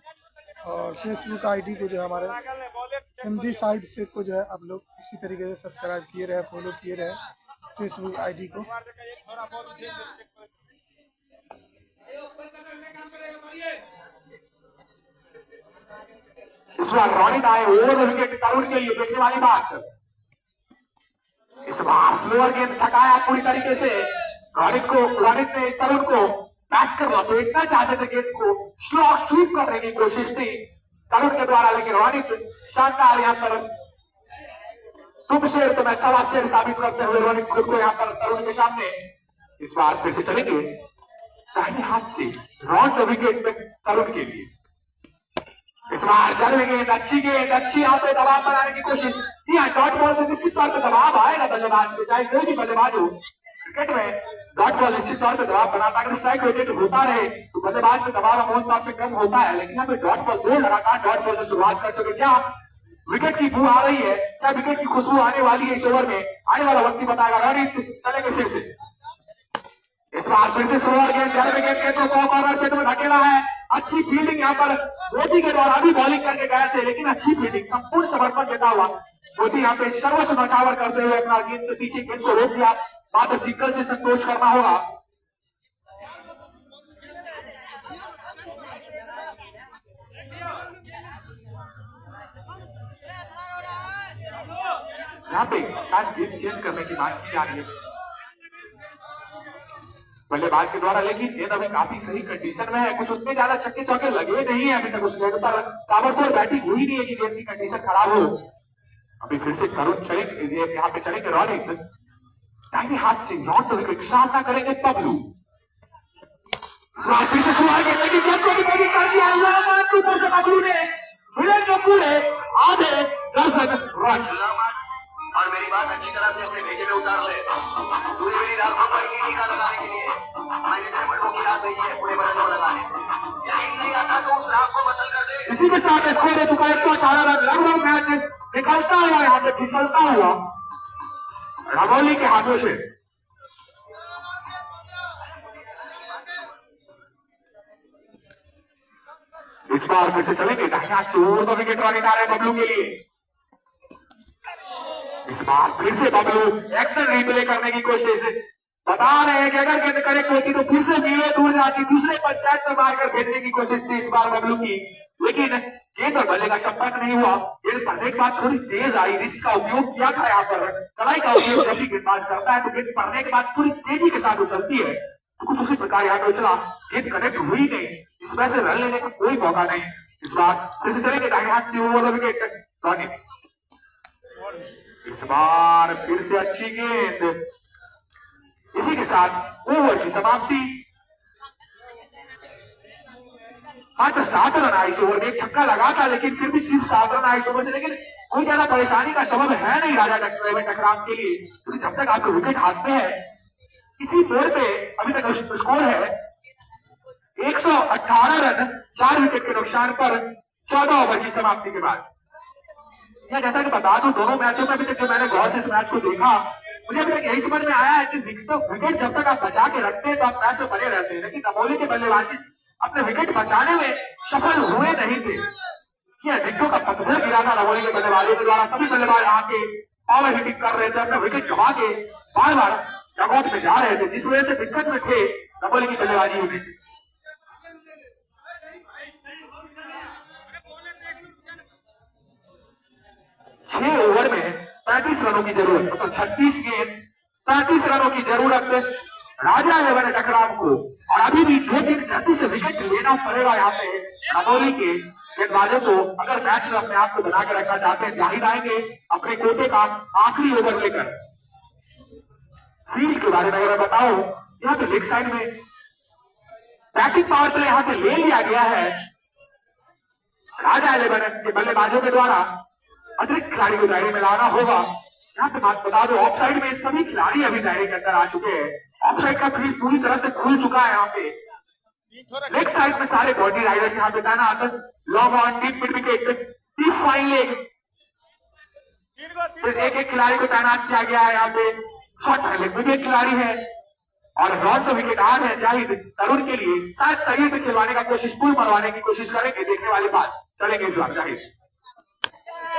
और फेसबुक ID को जो है हमारे MD शाहिद शेख को जो है आप लोग इसी तरीके से सब्सक्राइब किए रहे, फॉलो किए रहे फेसबुक ID को। इस बार रोनित आए ओवर विकेट तरुण के लिए, देखने वाली बात। इस बार स्लोअर गेंद छकाया पूरी तरीके से, रोनित ने तरुण को बैक कर लपेटना चाहते थे, गेंद को स्लो स्वीप करने की कोशिश थी तरुण के द्वारा, लेकिन रोनित शानदार यहाँ पर तुम शेर तो मैं सवा शेर साबित करते हुए रोनित खुद को यहाँ पर तरुण के सामने। इस बार फिर से चलेंगे दाहिने हाथ से रॉन्ड विकेट में तरुण के लिए। इस बार जरूर गेंद, अच्छी गेंद, अच्छी यहाँ पे दबाव बनाने की कोशिश। जी हाँ, डॉट बॉल से निश्चित तौर पर दबाव आएगा बल्लेबाज पे, चाहे कोई भी बल्लेबाज हो। क्रिकेट में डॉट बॉल निश्चित तौर पर दबाव बनाता है, अगर स्ट्राइक विकेट होता रहे तो बल्लेबाज पे दबाव अमूमन तौर पर कम होता है, लेकिन यहाँ पे डॉट बॉल 2 लगातार डॉट बॉल से शुरुआत कर चुके। क्या विकेट की बू आ रही है, क्या विकेट की खुशबू आने वाली है इस ओवर में, आने वाला वक्त ही बताएगा। रोनित चलेंगे फिर से, इस बार फिर से स्लोअर गेंद, गेंद को कॉर्नर क्षेत्र में धकेला है। अच्छी फील्डिंग यहाँ पर मोदी के द्वारा भी बॉलिंग करके गए थे, लेकिन अच्छी फील्डिंग, संपूर्ण समर्पण देता हुआ मोदी यहाँ पे सर्वस्व नौछावर करते हुए अपना गेंद के पीछे गेंद को रोक दिया। मात्र सिंगल से संतोष करना होगा। यहाँ पे गेंद चेंज करने की बात की जा रही है। बल्लेबाज के द्वारा, लेकिन गेंद अभी काफी सही कंडीशन में है, कुछ उतने ज्यादा छक्के चौके लगे नहीं है अभी तक उस गेंद पर, ताबड़तोड़ बैटिंग हुई नहीं है कि गेंद की कंडीशन खराब हो। अभी फिर से करुण चलेंगे, यहाँ पे चलेंगे रॉलिंग, दाहिने हाथ से लॉन्ग टू विकेट, सामना करेंगे पबलू। फिर से शुरुआत करने की गेंद को भी कर दिया ऊपर से पबलू ने मिलेंगे पूरे आधे दर्जन रन। और मेरी बात अच्छी तरह से अपने भेजे में उतार ले। तूने मेरी रात को भाई की टीका लगाने के लिए मैंने तेरे बड़ों की रात भेजी है पूरे बड़े लगाने, यकीन नहीं आता तो उस रात को मसल कर दे। इसी के साथ स्कोर है 118 रन। लगभग मैच निकलता हुआ, यहाँ पे फिसलता हुआ रंगोली के हाथों से। इस बार फिर से चलेंगे दाहिने हाथ से ओवर द विकेट रन आ रहे बबलू के लिए। इस बार फिर से बबलू एक्शन रिप्ले करने की कोशिश, बता रहे हैं कि अगर गेंद करेक्ट होती तो फिर से मीले दूर जाती, दूसरे पंचायत में मारकर भेजने की कोशिश थी इस बार बबलू की, लेकिन गेंद और बल्ले का संपर्क नहीं हुआ। गेंद पड़ने के बाद थोड़ी तेज आई, रिस्क का उपयोग किया था यहाँ पर, कलाई का उपयोग जब भी गेंदबाज करता है तो गेंद पड़ने के बाद पूरी तेजी के साथ उतरती है, तो कुछ उसी प्रकार यहाँ पे चला, गेंद कनेक्ट हुई नहीं, इसमें से रन लेने का कोई मौका नहीं। इस बार फिर से चलेंगे दाहिने हाथ से ओवर द विकेट रन। इस बार फिर से अच्छी गेंद, इसी के साथ ओवर की समाप्ति। मात्र 7 रन आई ओवर में, एक छक्का लगा था लेकिन फिर भी सिर्फ 7 रन आई ओवर से, लेकिन कोई ज्यादा परेशानी का सबब है नहीं राजा टकराम के लिए, क्योंकि जब तक आपके विकेट हाथ में है, इसी बोर्ड पे अभी तक स्कोर है 118 रन 4 विकेट के नुकसान पर 14 ओवर की समाप्ति के बाद। जैसा कि बता दूं, दोनों मैचों में भी जब मैंने गौर से इस मैच को देखा, मुझे अभी तक यही समझ में आया है कि विकेट जब तक आप बचा के रखते हैं तो आप मैच में बने रहते हैं, लेकिन रंगोली के बल्लेबाजी अपने विकेट बचाने में सफल हुए नहीं थे। विकेटों का पत्थर गिरा था रंगोली के बल्लेबाजों के द्वारा, सभी बल्लेबाज आके पावर हिटिंग कर रहे थे, अपना विकेट गवा के बार बार डगआउट में जा रहे थे, जिस वजह से दिक्कत में थे रंगोली की बल्लेबाजी होने से। 6 ओवर में 35 रनों की जरूरत, तो 36 गेंद 35 रनों की जरूरत राजा 11 टकराम को, और अभी भी 2-3 जल्दी से विकेट लेना पड़ेगा यहाँ पे रंगोली के गेंदबाजों को, अगर मैच में अपने आप को बना के रखना चाहते हैं। जाहिर आएंगे अपने कोटे का आखिरी ओवर लेकर। फील्ड के बारे में अगर बताओ, यहाँ पे लेग साइड में बैटिंग पावर प्ले यहाँ पे ले लिया गया है राजा 11 के बल्लेबाजों के द्वारा, अतिरिक्त खिलाड़ी को दायरे में लाना होगा। यहाँ पे बात बता दो, ऑफ साइड में सभी खिलाड़ी अभी दायरे के अंदर आ चुके हैं, ऑफ साइड का फील्ड पूरी तरह से खुल चुका है। यहाँ पे लेग साइड में सारे बॉडी राइडर्स यहाँ पे तैनात, long on, deep mid wicket, deep fine leg, एक एक खिलाड़ी को तैनात किया गया है। यहाँ पे शॉर्ट लेग में भी एक खिलाड़ी है, और रॉन तो विकेट आज है जाहिद तरुण के लिए, शायद सही में खिलवाने का कोशिश, पुल मरवाने की कोशिश करेंगे, देखने वाली बात चलेंगे इस बार जाहिद।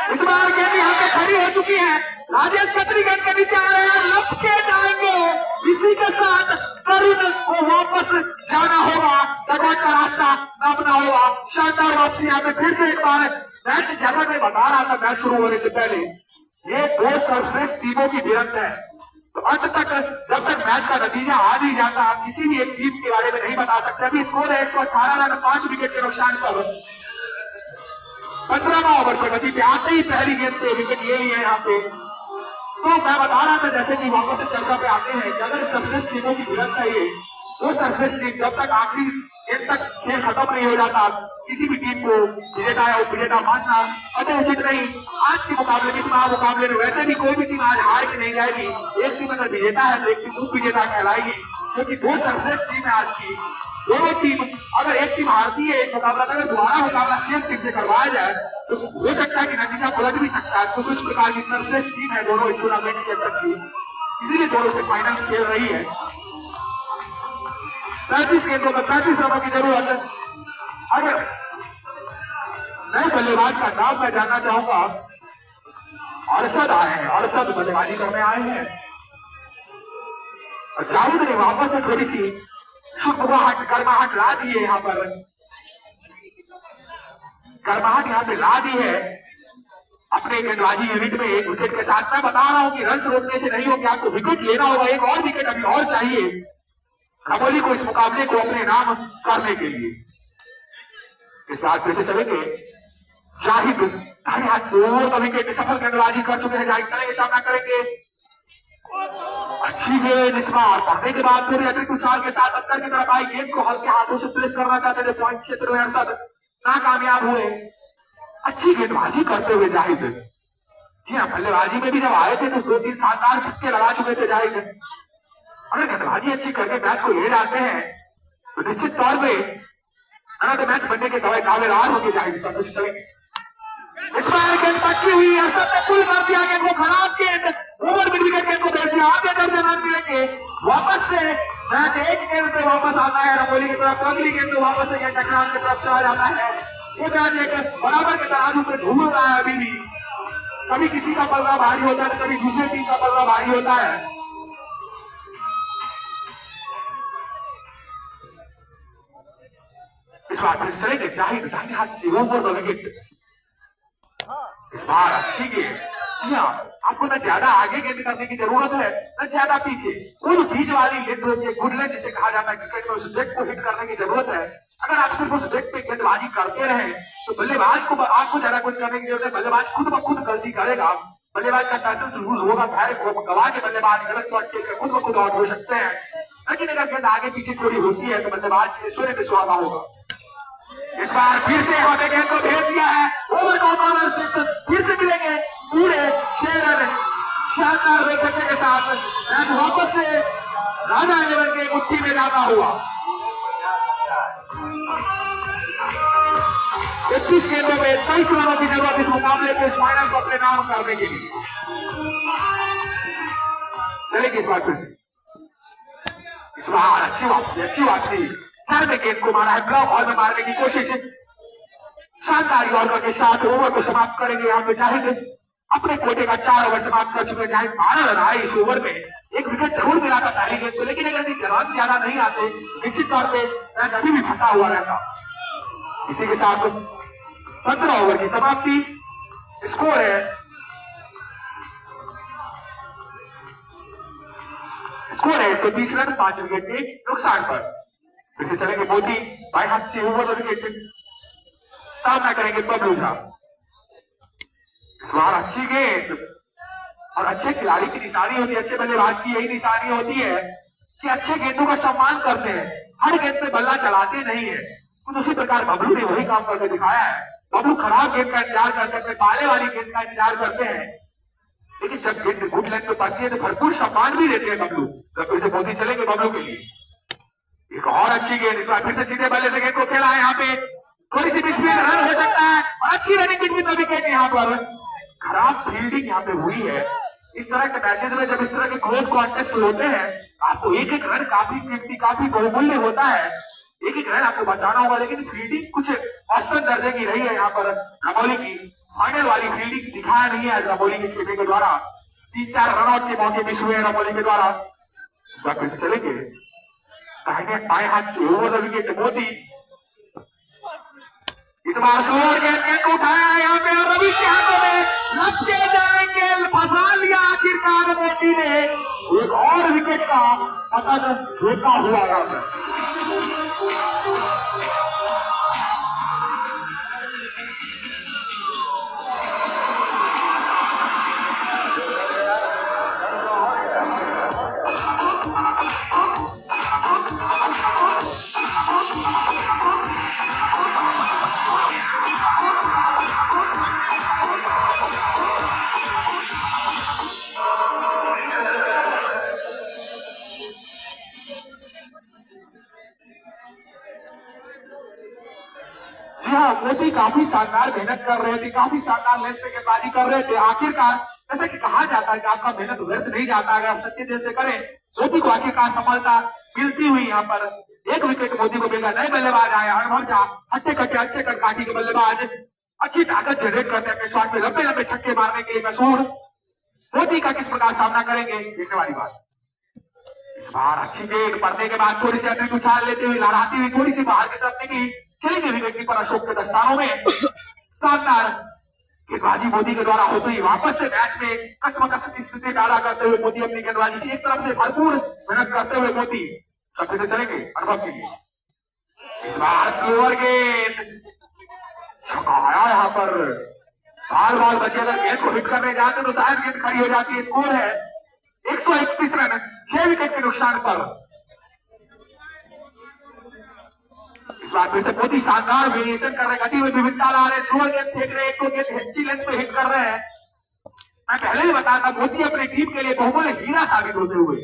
इस बार गेंद यहाँ पे खड़ी हो चुकी है, राजेश खत्री गेंद के नीचे आ रहे हैं, लपके जाएंगे, इसी के साथ तरुण को वापस जाना होगा, डगआउट का रास्ता नापना होगा। शानदार वापसी यहाँ पे फिर से एक बार मैच, जैसा मैं बता रहा था मैच शुरू होने से पहले, ये 2 सर्वश्रेष्ठ टीमों की भिड़ंत है, तो अंत तक जब तक मैच का नतीजा आ नहीं जाता, किसी भी एक टीम के बारे में नहीं बता सकते। अभी स्कोर है 118 रन 5 विकेट के नुकसान पर। 15वां ओवर पर गति पे आते ही पहली गेंद से विकेट ले लिए यहाँ पे। तो मैं बता रहा था जैसे कि वापस से चर्चा पे आते हैं, अगर सर्वश्रेष्ठ टीमों की भिड़ंत है ये, वो सर्वश्रेष्ठ टीम जब तक आखिरी गेंद तक खेल खत्म नहीं हो जाता, किसी भी टीम को विजेता या उपविजेता मानना अतः उचित नहीं। आज के मुकाबले में, इस मुकाबले में वैसे भी कोई भी टीम आज हार के नहीं जाएगी, एक टीम अगर विजेता है तो एक टीम उपविजेता कहलाएगी, क्योंकि 2 सर्वश्रेष्ठ टीम है आज की। दोनों टीम, अगर एक टीम हारती है एक मुकाबला, अगर दोबारा मुकाबला सेम टीम से करवाया जाए तो हो सकता है कि नतीजा पलट भी सकता है, क्योंकि इस प्रकार की सर्वश्रेष्ठ टीम है दोनों इस टूर्नामेंट के अंदर की, इसीलिए दोनों से फाइनल खेल रही है। 35 गेंदों में 35 रनों की जरूरत। अगर नए बल्लेबाज का नाम मैं जानना चाहूंगा, अरशद आए हैं, अरशद बल्लेबाजी करने आए हैं, और जाहिद ने वापस से थोड़ी सी गर्माहट ला दी है यहाँ पर, गर्माहट यहाँ पे ला दी है अपने गेंदबाजी यूनिट में एक विकेट के साथ। मैं बता रहा हूं कि रन रोकने से नहीं होगी, आपको विकेट लेना होगा, एक और विकेट अभी और चाहिए। रंगोली को इस मुकाबले को अपने नाम करने के लिए इस बात फिर से चलेंगे। जाहिद दाहिने हाथ से ओवर विकेट सफल गेंदबाजी कर चुके हैं। जाहिद करेंगे, सामना करेंगे, अच्छी गेंद इस बार पढ़ने के बाद थोड़ी अतिरिक्त उछाल के साथ अंदर की तरफ आई। गेंद को हल्के हाथों से प्लेस करना चाहते थे, पॉइंट क्षेत्र में अरशद नाकामयाब हुए। अच्छी गेंदबाजी करते हुए जाहिद, जी हाँ, बल्लेबाजी में भी जब आए थे तो 2-3 शानदार छक्के लगा चुके थे जाहिद। अगर गेंदबाजी अच्छी करके मैच को ले जाते हैं तो निश्चित तौर पर मैच बनने के दावेदार होंगे जाहिद। संतुष्ट चलेंगे, इस बार गेंद पटकी हुई, अरशद ने पुल कर दिया गेंद को, खराब गेंद, ओवर मिड विकेट गेंद को भेज दिया। आगे दर्जन रन मिलेंगे। वापस से मैच एक गेंद पे वापस आता है रंगोली की तरफ। अगली गेंद तो वापस से गेंद टकराव की तरफ चला जाता है। ये मैच एक बराबर के तराजू पे घूम रहा है अभी भी। कभी किसी का पल्ला भारी होता है, कभी दूसरे टीम का पल्ला भारी होता है। इस बार फिर चलेंगे जाहिद दाहिने हाथ से ओवर द विकेट। इस बार अच्छी गेंद, आपको न ज्यादा आगे गेंद करने की जरूरत है न ज्यादा पीछे। वो जो बीच वाली गेंद होती है, गुड लेंथ जिसे कहा जाता है क्रिकेट में, उस डेक को हिट करने की जरूरत है। अगर आप सिर्फ उस डेक पे गेंदबाजी करते रहे तो बल्लेबाज को आपको ज्यादा कुछ करने की जरूरत है। बल्लेबाज खुद ब खुद गलती करेगा, बल्लेबाज का पैसेंस लूज होगा, धैर्य को गवा के बल्लेबाज गलत शॉट खेलकर खुद ब खुद आउट हो सकते हैं। लेकिन अगर गेंद आगे पीछे थोड़ी होती है तो बल्लेबाज के स्वयं पे सुहागा होगा। इस बार फिर से हमें गेंद को भेज दिया है, ओवर का कॉर्नर फिर से मिलेंगे पूरे 6 रन शानदार विकेट के साथ। मैच वापस से राजा 11 के मुट्ठी में जाता हुआ 21 गेंदों में 23 रनों की जरूरत इस मुकाबले को, इस फाइनल को अपने नाम करने के लिए। चलेगी इस बार फिर से, इस बार अच्छी बात थी। सर में गेंद को मारा है, ब्लॉक हॉल में मारने की कोशिश। शानदार यॉर्कर के साथ ओवर को समाप्त करेंगे यहाँ पे जाहिद। अपने कोटे का 4 ओवर समाप्त कर चुके जाहिद। 12 रन आए इस ओवर में, एक विकेट जरूर मिला था पहली गेंद को, लेकिन अगर रन ज्यादा नहीं आते निश्चित तौर पे मैच अभी भी फंसा हुआ रहता। इसी के साथ 15 ओवर की समाप्ति। स्कोर है 120 रन, 5 विकेट के नुकसान पर। फिर से चलेंगे मोदी बाएं हाथ से ओवर विकेट, सामना करेंगे बबलू झा। इस बार अच्छी गेंद, और अच्छे खिलाड़ी की निशानी होती है, अच्छे बल्लेबाज की यही निशानी होती है कि अच्छे गेंदों का सम्मान करते हैं, हर गेंद पे बल्ला चलाते नहीं है। कुछ उसी प्रकार बबलू ने वही काम करके दिखाया है। बबलू खराब गेंद का इंतजार करते हैं, पाले वाली गेंद का इंतजार करते हैं, लेकिन जब गेंद गुड लेंथ पे पड़ती है तो भरपूर सम्मान भी देते हैं बबलू। तो फिर से मोदी चलेंगे बबलू के लिए। एक और अच्छी गेंद, इस बार फिर से सीधे बल्ले से गेंद को खेला है। यहाँ पे थोड़ी सी स्पीड रन हो सकता है, और अच्छी रनिंग विद द विकेट। यहाँ पर खराब फील्डिंग यहाँ पे हुई है। इस तरह के मैचेस में जब इस तरह के क्लोज कॉन्टेस्ट होते हैं, आपको एक एक रन काफी कीमती, काफी बहुमूल्य होता है। एक एक रन आपको बचाना होगा, लेकिन फील्डिंग कुछ औसत दर्जे की रही है यहाँ पर रंगोली की। फाइनल वाली फील्डिंग दिखाया नहीं है रंगोली की टीम के द्वारा। 3-4 रन आउट के मौके मिस हुए रंगोली के द्वारा। फिर चलेंगे दाहिने बाएं हाथ से ओवर विकेट मोदी। इस बार जोर गेंद को उठाया है यहाँ पे, रवि के हाथों में लग के जाएंगे, फंसा लिया आखिरकार मोदी ने। एक और विकेट का पतन होता हुआ यहाँ पे। मोदी काफी शानदार मेहनत कर रहे थे, काफी शानदार लेंथ पे गेंदबाजी कर रहे थे। आखिरकार जैसा कि कहा जाता है कि आपका मेहनत व्यर्थ नहीं जाता, अगर आप सच्चे दिल से करें। मोदी को आखिरकार सफलता मिलती हुई यहाँ पर एक विकेट मोदी को मिला। नए बल्लेबाज आए अनुभव झा, हट्टे कट्टे अच्छे कटकाठी के बल्लेबाज, अच्छी ताकत जनरेट करते हैं अपने शॉट में, लंबे लंबे छक्के मारने के लिए मशहूर। मोदी का किस प्रकार सामना करेंगे देखने वाली बात। इस बार अच्छी गेंद पड़ने के बाद थोड़ी सी अतिरिक्त उछाल लेते हुए, लहराती हुई थोड़ी सी बाहर की तरफ निकली, चलेंगे विकेट कीपर अशोक के दस्तानों में। शानदार गेंदबाजी मोदी के द्वारा होती हुई वापस से मैच में कसमकस की स्थिति पैदा करते हुए मोदी अपनी गेंदबाजी से एक तरफ से भरपूर मेहनत करते हुए मोदी सब फिर से चलेंगे अनुभव के लिए। इस बार स्लोअर गेंद छकाया यहाँ पर। बाल बाल बचे अगर गेंद को हिट करने जाते तो शायद गेंद खड़ी हो जाती है। स्कोर है 131 रन 6 विकेट के नुकसान पर। इस बार फिर से बहुत ही शानदार वेरिएशन कर रहे, गति में विविधता ला रहे, स्लोअर गेंद फेंक रहे, एक दो गेंद अच्छी लेंथ पे हिट कर रहे हैं। मैं पहले ही बताया था मोदी अपनी टीम के लिए बहुमूल्य हीरा साबित होते हुए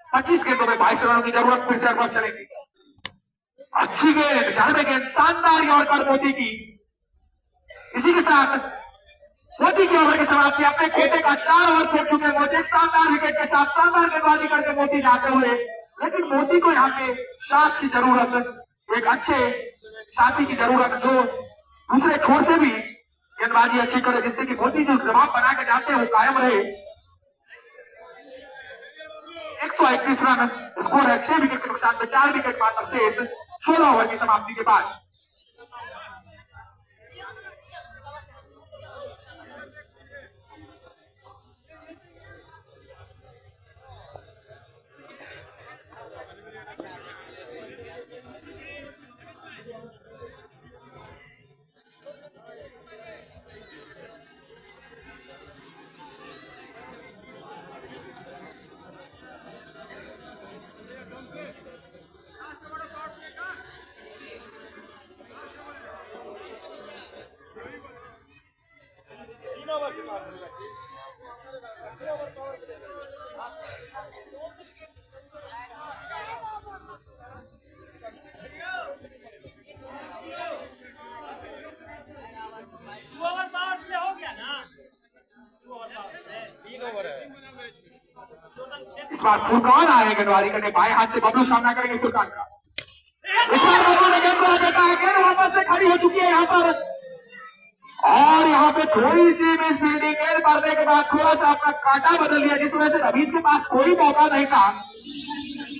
25 गेंदों में 22 रनों की जरूरत। फिर से अनुभव चलेगी। अच्छी गेंद, जड़ गेंद, शानदार यॉर्कर मोदी की। इसी के साथ मोदी की ओवर की समाप्ति। अपने खेते का 4 ओवर फेंक चुके हैं मोदी, शानदार विकेट के साथ शानदार गेंदबाजी करके मोदी जाते हुए। लेकिन मोदी को यहाँ पे साथ की जरूरत, एक अच्छे साथी की जरूरत जो दूसरे छोर से भी गेंदबाजी अच्छी करे, जिससे कि मोदी जो जवाब बना के जाते हैं वो कायम रहे। 131 रन स्कोर है, 6 विकेट के नुकसान पे 4 विकेट मात्र शेष 16 ओवर की समाप्ति के बाद। इस बार फुरकान आए गेंदबाजी करने, बाएं हाथ से बबलू सामना करेंगे फुरकान का। इस बार बबलू ने गेंद को देता है, गेंद वापस से खड़ी हो चुकी है यहाँ पर। और यहाँ पे थोड़ी सी मिस फील्डिंग, गेंद मारने के बाद थोड़ा सा अपना कांटा बदल लिया, जिस वजह से रवीश के पास कोई मौका नहीं था।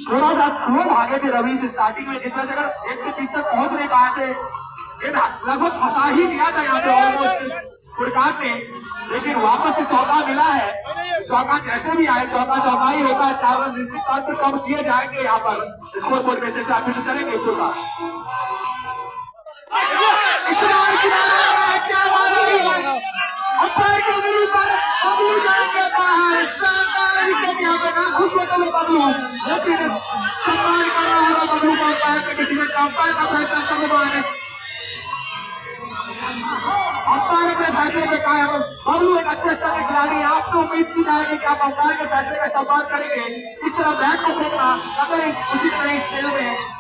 थोड़ा सा स्लो भागे थे रवीश स्टार्टिंग में, जिस वजह से अगर 1 से 30 तक पहुंच नहीं पाए थे। गेंद लगभग फंसा ही लिया था यहाँ पे ऑलमोस्ट फुरकान ने, लेकिन वापस से चौका मिला है। चौका जैसे भी आए, चौका चौका ही होता है। 4 रन निश्चित तौर पर कम किए जाएंगे यहाँ पर स्कोर बोर्ड में से। फिर से चलेंगे फुरकान। अंपायर के विरुद्ध बबलू जाएंगे बाहर। शानदार विकेट यहाँ पे, ना खुश होते हुए बबलू, लेकिन सम्मान कर रहा होगा बबलू को अंपायर के डिसीजन का। अंपायर का फैसला सम्मान, अंपायर अपने फैसले पे कायम। बबलू एक अच्छे स्तर के खिलाड़ी है, आपसे उम्मीद की जाएगी कि आप अंपायर के फैसले का सम्मान करेंगे। इस तरह बैट को फेंकना अगर उसी तरह इस खेल में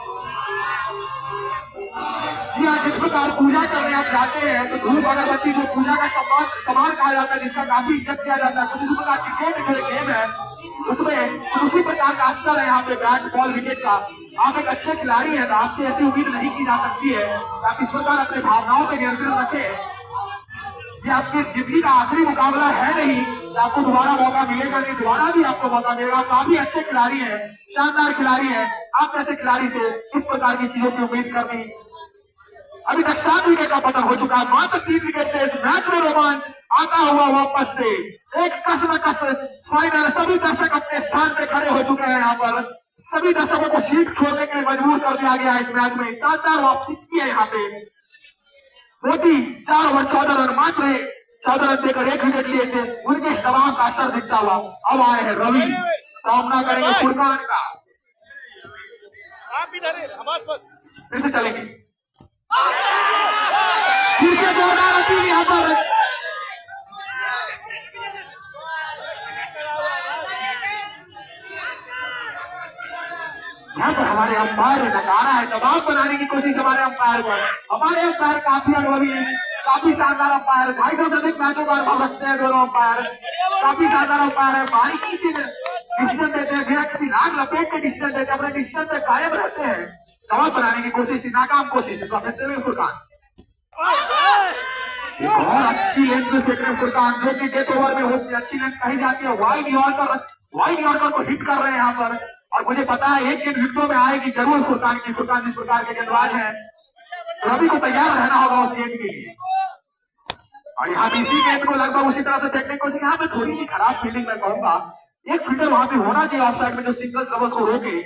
जिस प्रकार पूजा करने आप जाते हैं तो धूप अगरबत्ती जो पूजा का सम्मान कहा जाता है, जिसका काफी इज्जत किया जाता है, तो उस प्रकार की गेम है उसमें उसी प्रकार का स्तर है यहाँ पे बैट बॉल विकेट का। आप एक अच्छे खिलाड़ी हैं तो आपसे ऐसी उम्मीद नहीं की जा सकती है। आप इस प्रकार अपने भावनाओं पे नियंत्रण रखें। ये आपकी जिंदगी का आखिरी मुकाबला है नहीं, तो आपको दोबारा मौका मिलेगा नहीं, दोबारा भी आपको मौका मिलेगा। काफी अच्छे खिलाड़ी हैं, शानदार खिलाड़ी हैं। आप ऐसे खिलाड़ी से इस प्रकार की चीजों की उम्मीद करनी। अभी तक 7 विकेट का पतन हो चुका है, मात्र 3 विकेट से इस मैच में रोमांच आता हुआ वापस से एक कस न कस फाइनल। सभी दर्शक अपने स्थान पे खड़े हो चुके हैं यहाँ पर। सभी दर्शकों को सीट छोड़ने के लिए मजबूर कर दिया गया है इस मैच में। शानदार वापसी की है यहाँ पे। मोदी 4 ओवर 14 रन, मात्र 14 रन देकर 1 विकेट लिए थे। उनके दबाव का असर दिखता हुआ अब आए हैं रवि, सामना करेंगे फुरकान का। आप इधर फिर से चलेंगे, फिर से जोरदार अपील यहाँ पर। यहाँ पर हमारे अंपायर ने नकारा है, दबाव बनाने की कोशिश हमारे अंपायर पर। हमारे अंपायर काफी अनुभवी है, काफी शानदार अंपायर, 250 से अधिक मैचों का अनुभव रखते हैं दोनों अंपायर। काफी शानदार अंपायर है, बारीकी से डिसीजन देते हैं, बिना किसी नाक लपेट के डिसीजन देते हैं, अपने डिसीजन पे कायम रहते हैं। दबाव बनाने की कोशिश, नाकाम कोशिश। इस वक्त चलिए फुरकान, और अच्छी लेंथ में फेंक रहे फुरकान, जो कि डेथ ओवर में होती है। अच्छी लेंथ कही जाती है, वाइड यॉर्कर को हिट कर रहे हैं यहाँ पर। और मुझे पता है एक गेंद विकेटों में आएगी जरूर फुरकान की। फुरकान जिस प्रकार के गेंदबाज है, रवि को तैयार रहना होगा उस गेंद के लिए। और यहाँ पे इसी गेंद को लगभग उसी तरह से फेंकने की कोशिश। यहाँ पे थोड़ी सी खराब फील्डिंग मैं कहूंगा, एक फील्डर वहां पे होना चाहिए ऑफ साइड में, जो सिंगल कवर्स को रोके।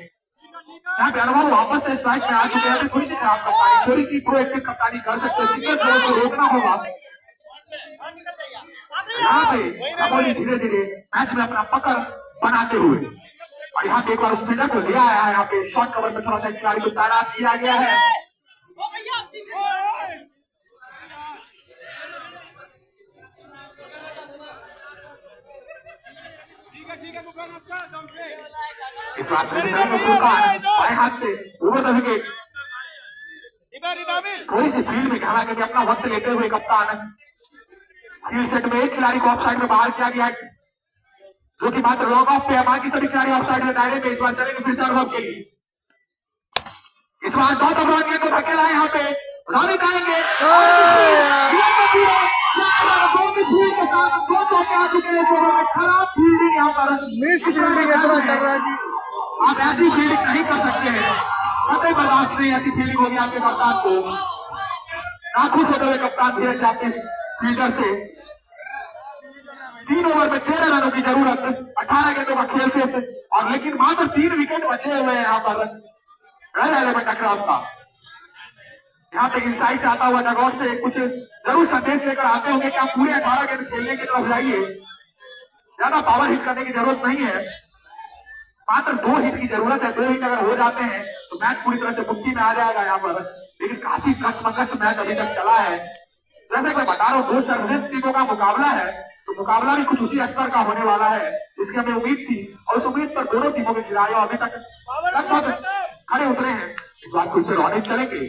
यहाँ पे अनुभव वापस से स्ट्राइक में आ चुके हैं। थोड़ी सी खराब कप्तानी, थोड़ी सी प्रोएक्टिव कप्तानी कर सकते हैं। सिंगल प्लेयर को रोकना होगा। यहाँ पे अमोली धीरे धीरे मैच में अपना पकड़ बनाते हुए, और यहाँ पे एक बार उस फील्डर को लिया आया है। यहाँ पे शॉर्ट कवर में थोड़ा सा खिलाड़ी को तैनात किया गया है। इस बार बाएं हाथ से ओवर द विकेट, थोड़ी सी फील्ड में खड़ा करके अपना वक्त लेते हुए कप्तान, फील्ड सेट में एक खिलाड़ी को ऑफसाइड में बाहर किया गया है, जो कि मात्र लॉग ऑफ पे है। बाकी सभी खिलाड़ी ऑफसाइड में दायरे में इस बार चलेंगे फिर से अनुभव के लिए। इस बार दो गेंद को धकेला है। यहाँ पे रोनित आएंगे, खराब फील्डिंग यहाँ पर, मिस फील्डिंग इतना कर रहा है कि आप ऐसी फील्डिंग नहीं कर सकते हैं। कतई बर्दाश्त नहीं, ऐसी फील्डिंग होगी आपके कप्तान को। नाखुश होते हुए कप्तान धीरे जाते हैं फील्डर से। 3 ओवर में 13 रनों की जरूरत, 18 गेंदों का खेल से, और लेकिन मात्र 3 विकेट बचे हुए हैं यहाँ पर रॉयल इलेवन टकराव का। यहाँ पे इनसाइड से आता हुआ डगआउट से कुछ जरूर संदेश लेकर आते होंगे कि आप पूरे 18 गेंद खेलने की तरफ जाइए, ज्यादा पावर हिट करने की जरूरत नहीं है, मात्र 2 हिट की जरूरत है। 2 हिट अगर हो जाते हैं तो मैच पूरी तरह से मुट्ठी में आ जाएगा यहाँ पर। लेकिन काफी कस मैच अभी तक चला है। जैसे मैं बता रहा हूँ, 2 सर्वश्रेष्ठ टीमों का मुकाबला है, तो मुकाबला भी कुछ उसी स्तर का होने वाला है जिसकी हमें उम्मीद थी, और उस उम्मीद पर दोनों टीमों के खिलाड़ी अभी तक लगभग खड़े उतरे हैं। इस बार फिर से रोनित चलेंगे,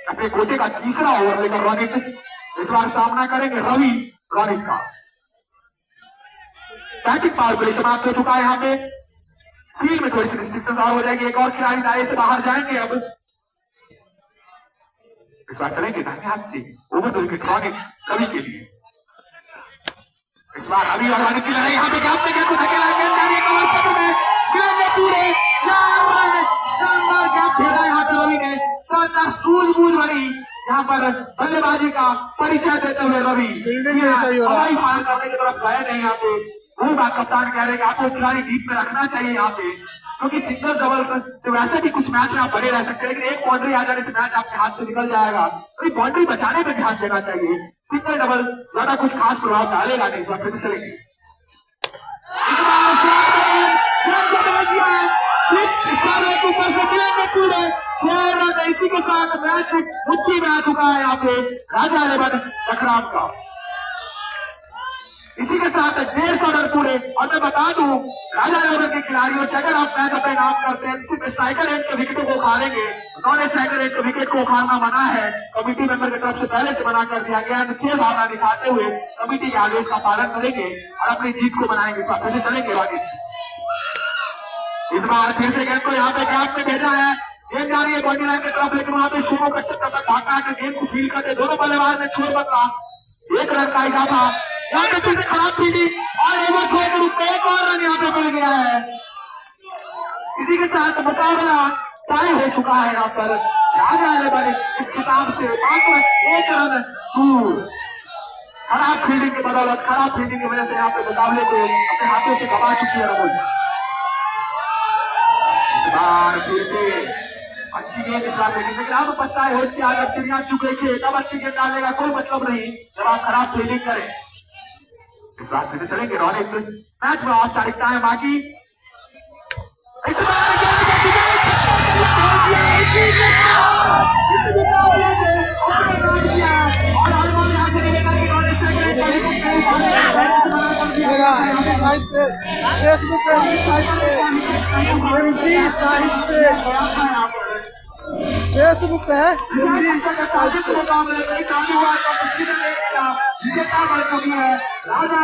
अपने कोटे का तीसरा ओवर लेकर रोनित इस बार सामना करेंगे रवि रोनित का। बैटिंग पावर प्ले समाप्त हो चुका है। यहाँ पे फील्ड में थोड़ी सी रिस्ट्रिक्शन और हो जाएगी, एक और खिलाड़ी दायरे से बाहर जाएंगे। अब इस बार चलेंगे दाहिने हाथ से over the wicket Ronit Ravi के लिए। इस बार रवि और रोनित की लड़ाई, यहाँ पे गैप में गेंद को धकेला, गेंद जा रही है कवर क्षेत्र में, गेंद में पूरे 4 रन, शानदार गैप खेला यहाँ पे रवि ने, शानदार सूझबूझ भरी यहाँ पर बल्लेबाजी का परिचय देते हुए रवि फील्डिंग में सही हो रहा है। फायर करने की तरफ गए नहीं। यहाँ पे वो बात कप्तान कह रहे हैं कि आपको खिलाड़ी डीप में रखना चाहिए यहाँ पे, क्योंकि सिंगल डबल तो वैसे भी कुछ मैच में आप बने रह सकते हैं, लेकिन एक बाउंड्री आ जाने से मैच आपके हाथ से निकल जाएगा। तो बाउंड्री बचाने पर ध्यान देना चाहिए। सिंगल डबल ज्यादा कुछ खास प्रभाव डालेगा नहीं। इस बार फिर से चलेंगे, इसी के साथ मैच मुट्ठी में आ चुका है यहाँ पे राजा इलेवन टकराव का। इसी के साथ 150 रन पूरे। और मैं बता दूं, राजा इलेवन के खिलाड़ियों से अगर आप मैच अपने नाम करते हैं, सिर्फ स्ट्राइकर एंड के विकेटों को उखाड़ेंगे, नॉन स्ट्राइकर एंड के विकेट को उखाड़ना मना है। कमेटी मेंबर की तरफ से पहले से मना कर दिया गया है। खेल भावना दिखाते हुए कमेटी के आदेश का पालन करेंगे और अपनी जीत को बनाएंगे। इस बार फिर से चलेंगे आगे। इस बार फिर से गेंद को यहाँ पे गैप में भेजा है, गेंद जा रही है बॉडी लाइन की तरफ, लेकिन वहां पे शुरू कश्यप तक भागा है, गेंद को फील करते दोनों बल्लेबाज ने छोड़ बदला। 1 रन का इजाफा, यहाँ पे फिर से खराब फील्डिंग और ओवर थ्रो के रूप में 1 और रन यहाँ पे मिल गया है। इसी के साथ मुकाबला तय हो चुका है। यहाँ पर राजा इलेवन इस खिताब से मात्र 1 रन दूर। खराब फील्डिंग की बदौलत, खराब फील्डिंग की वजह से यहाँ पे मुकाबले को अपने हाथों से गवा चुकी है रमोल। इस बार फिर से अच्छी गेंद इस बार देखेंगे, लेकिन अब पता है होश की आदत चिड़िया चुके थे, तब अच्छी गेंद डालेगा कोई मतलब नहीं जब आप खराब फील्डिंग करें। इस बार फिर चलेंगे रोनित, मैच में औपचारिकता है बाकी। इस बार साइड से फेसबुक पे फेसबुक पे है हिंदी साइड से। राजा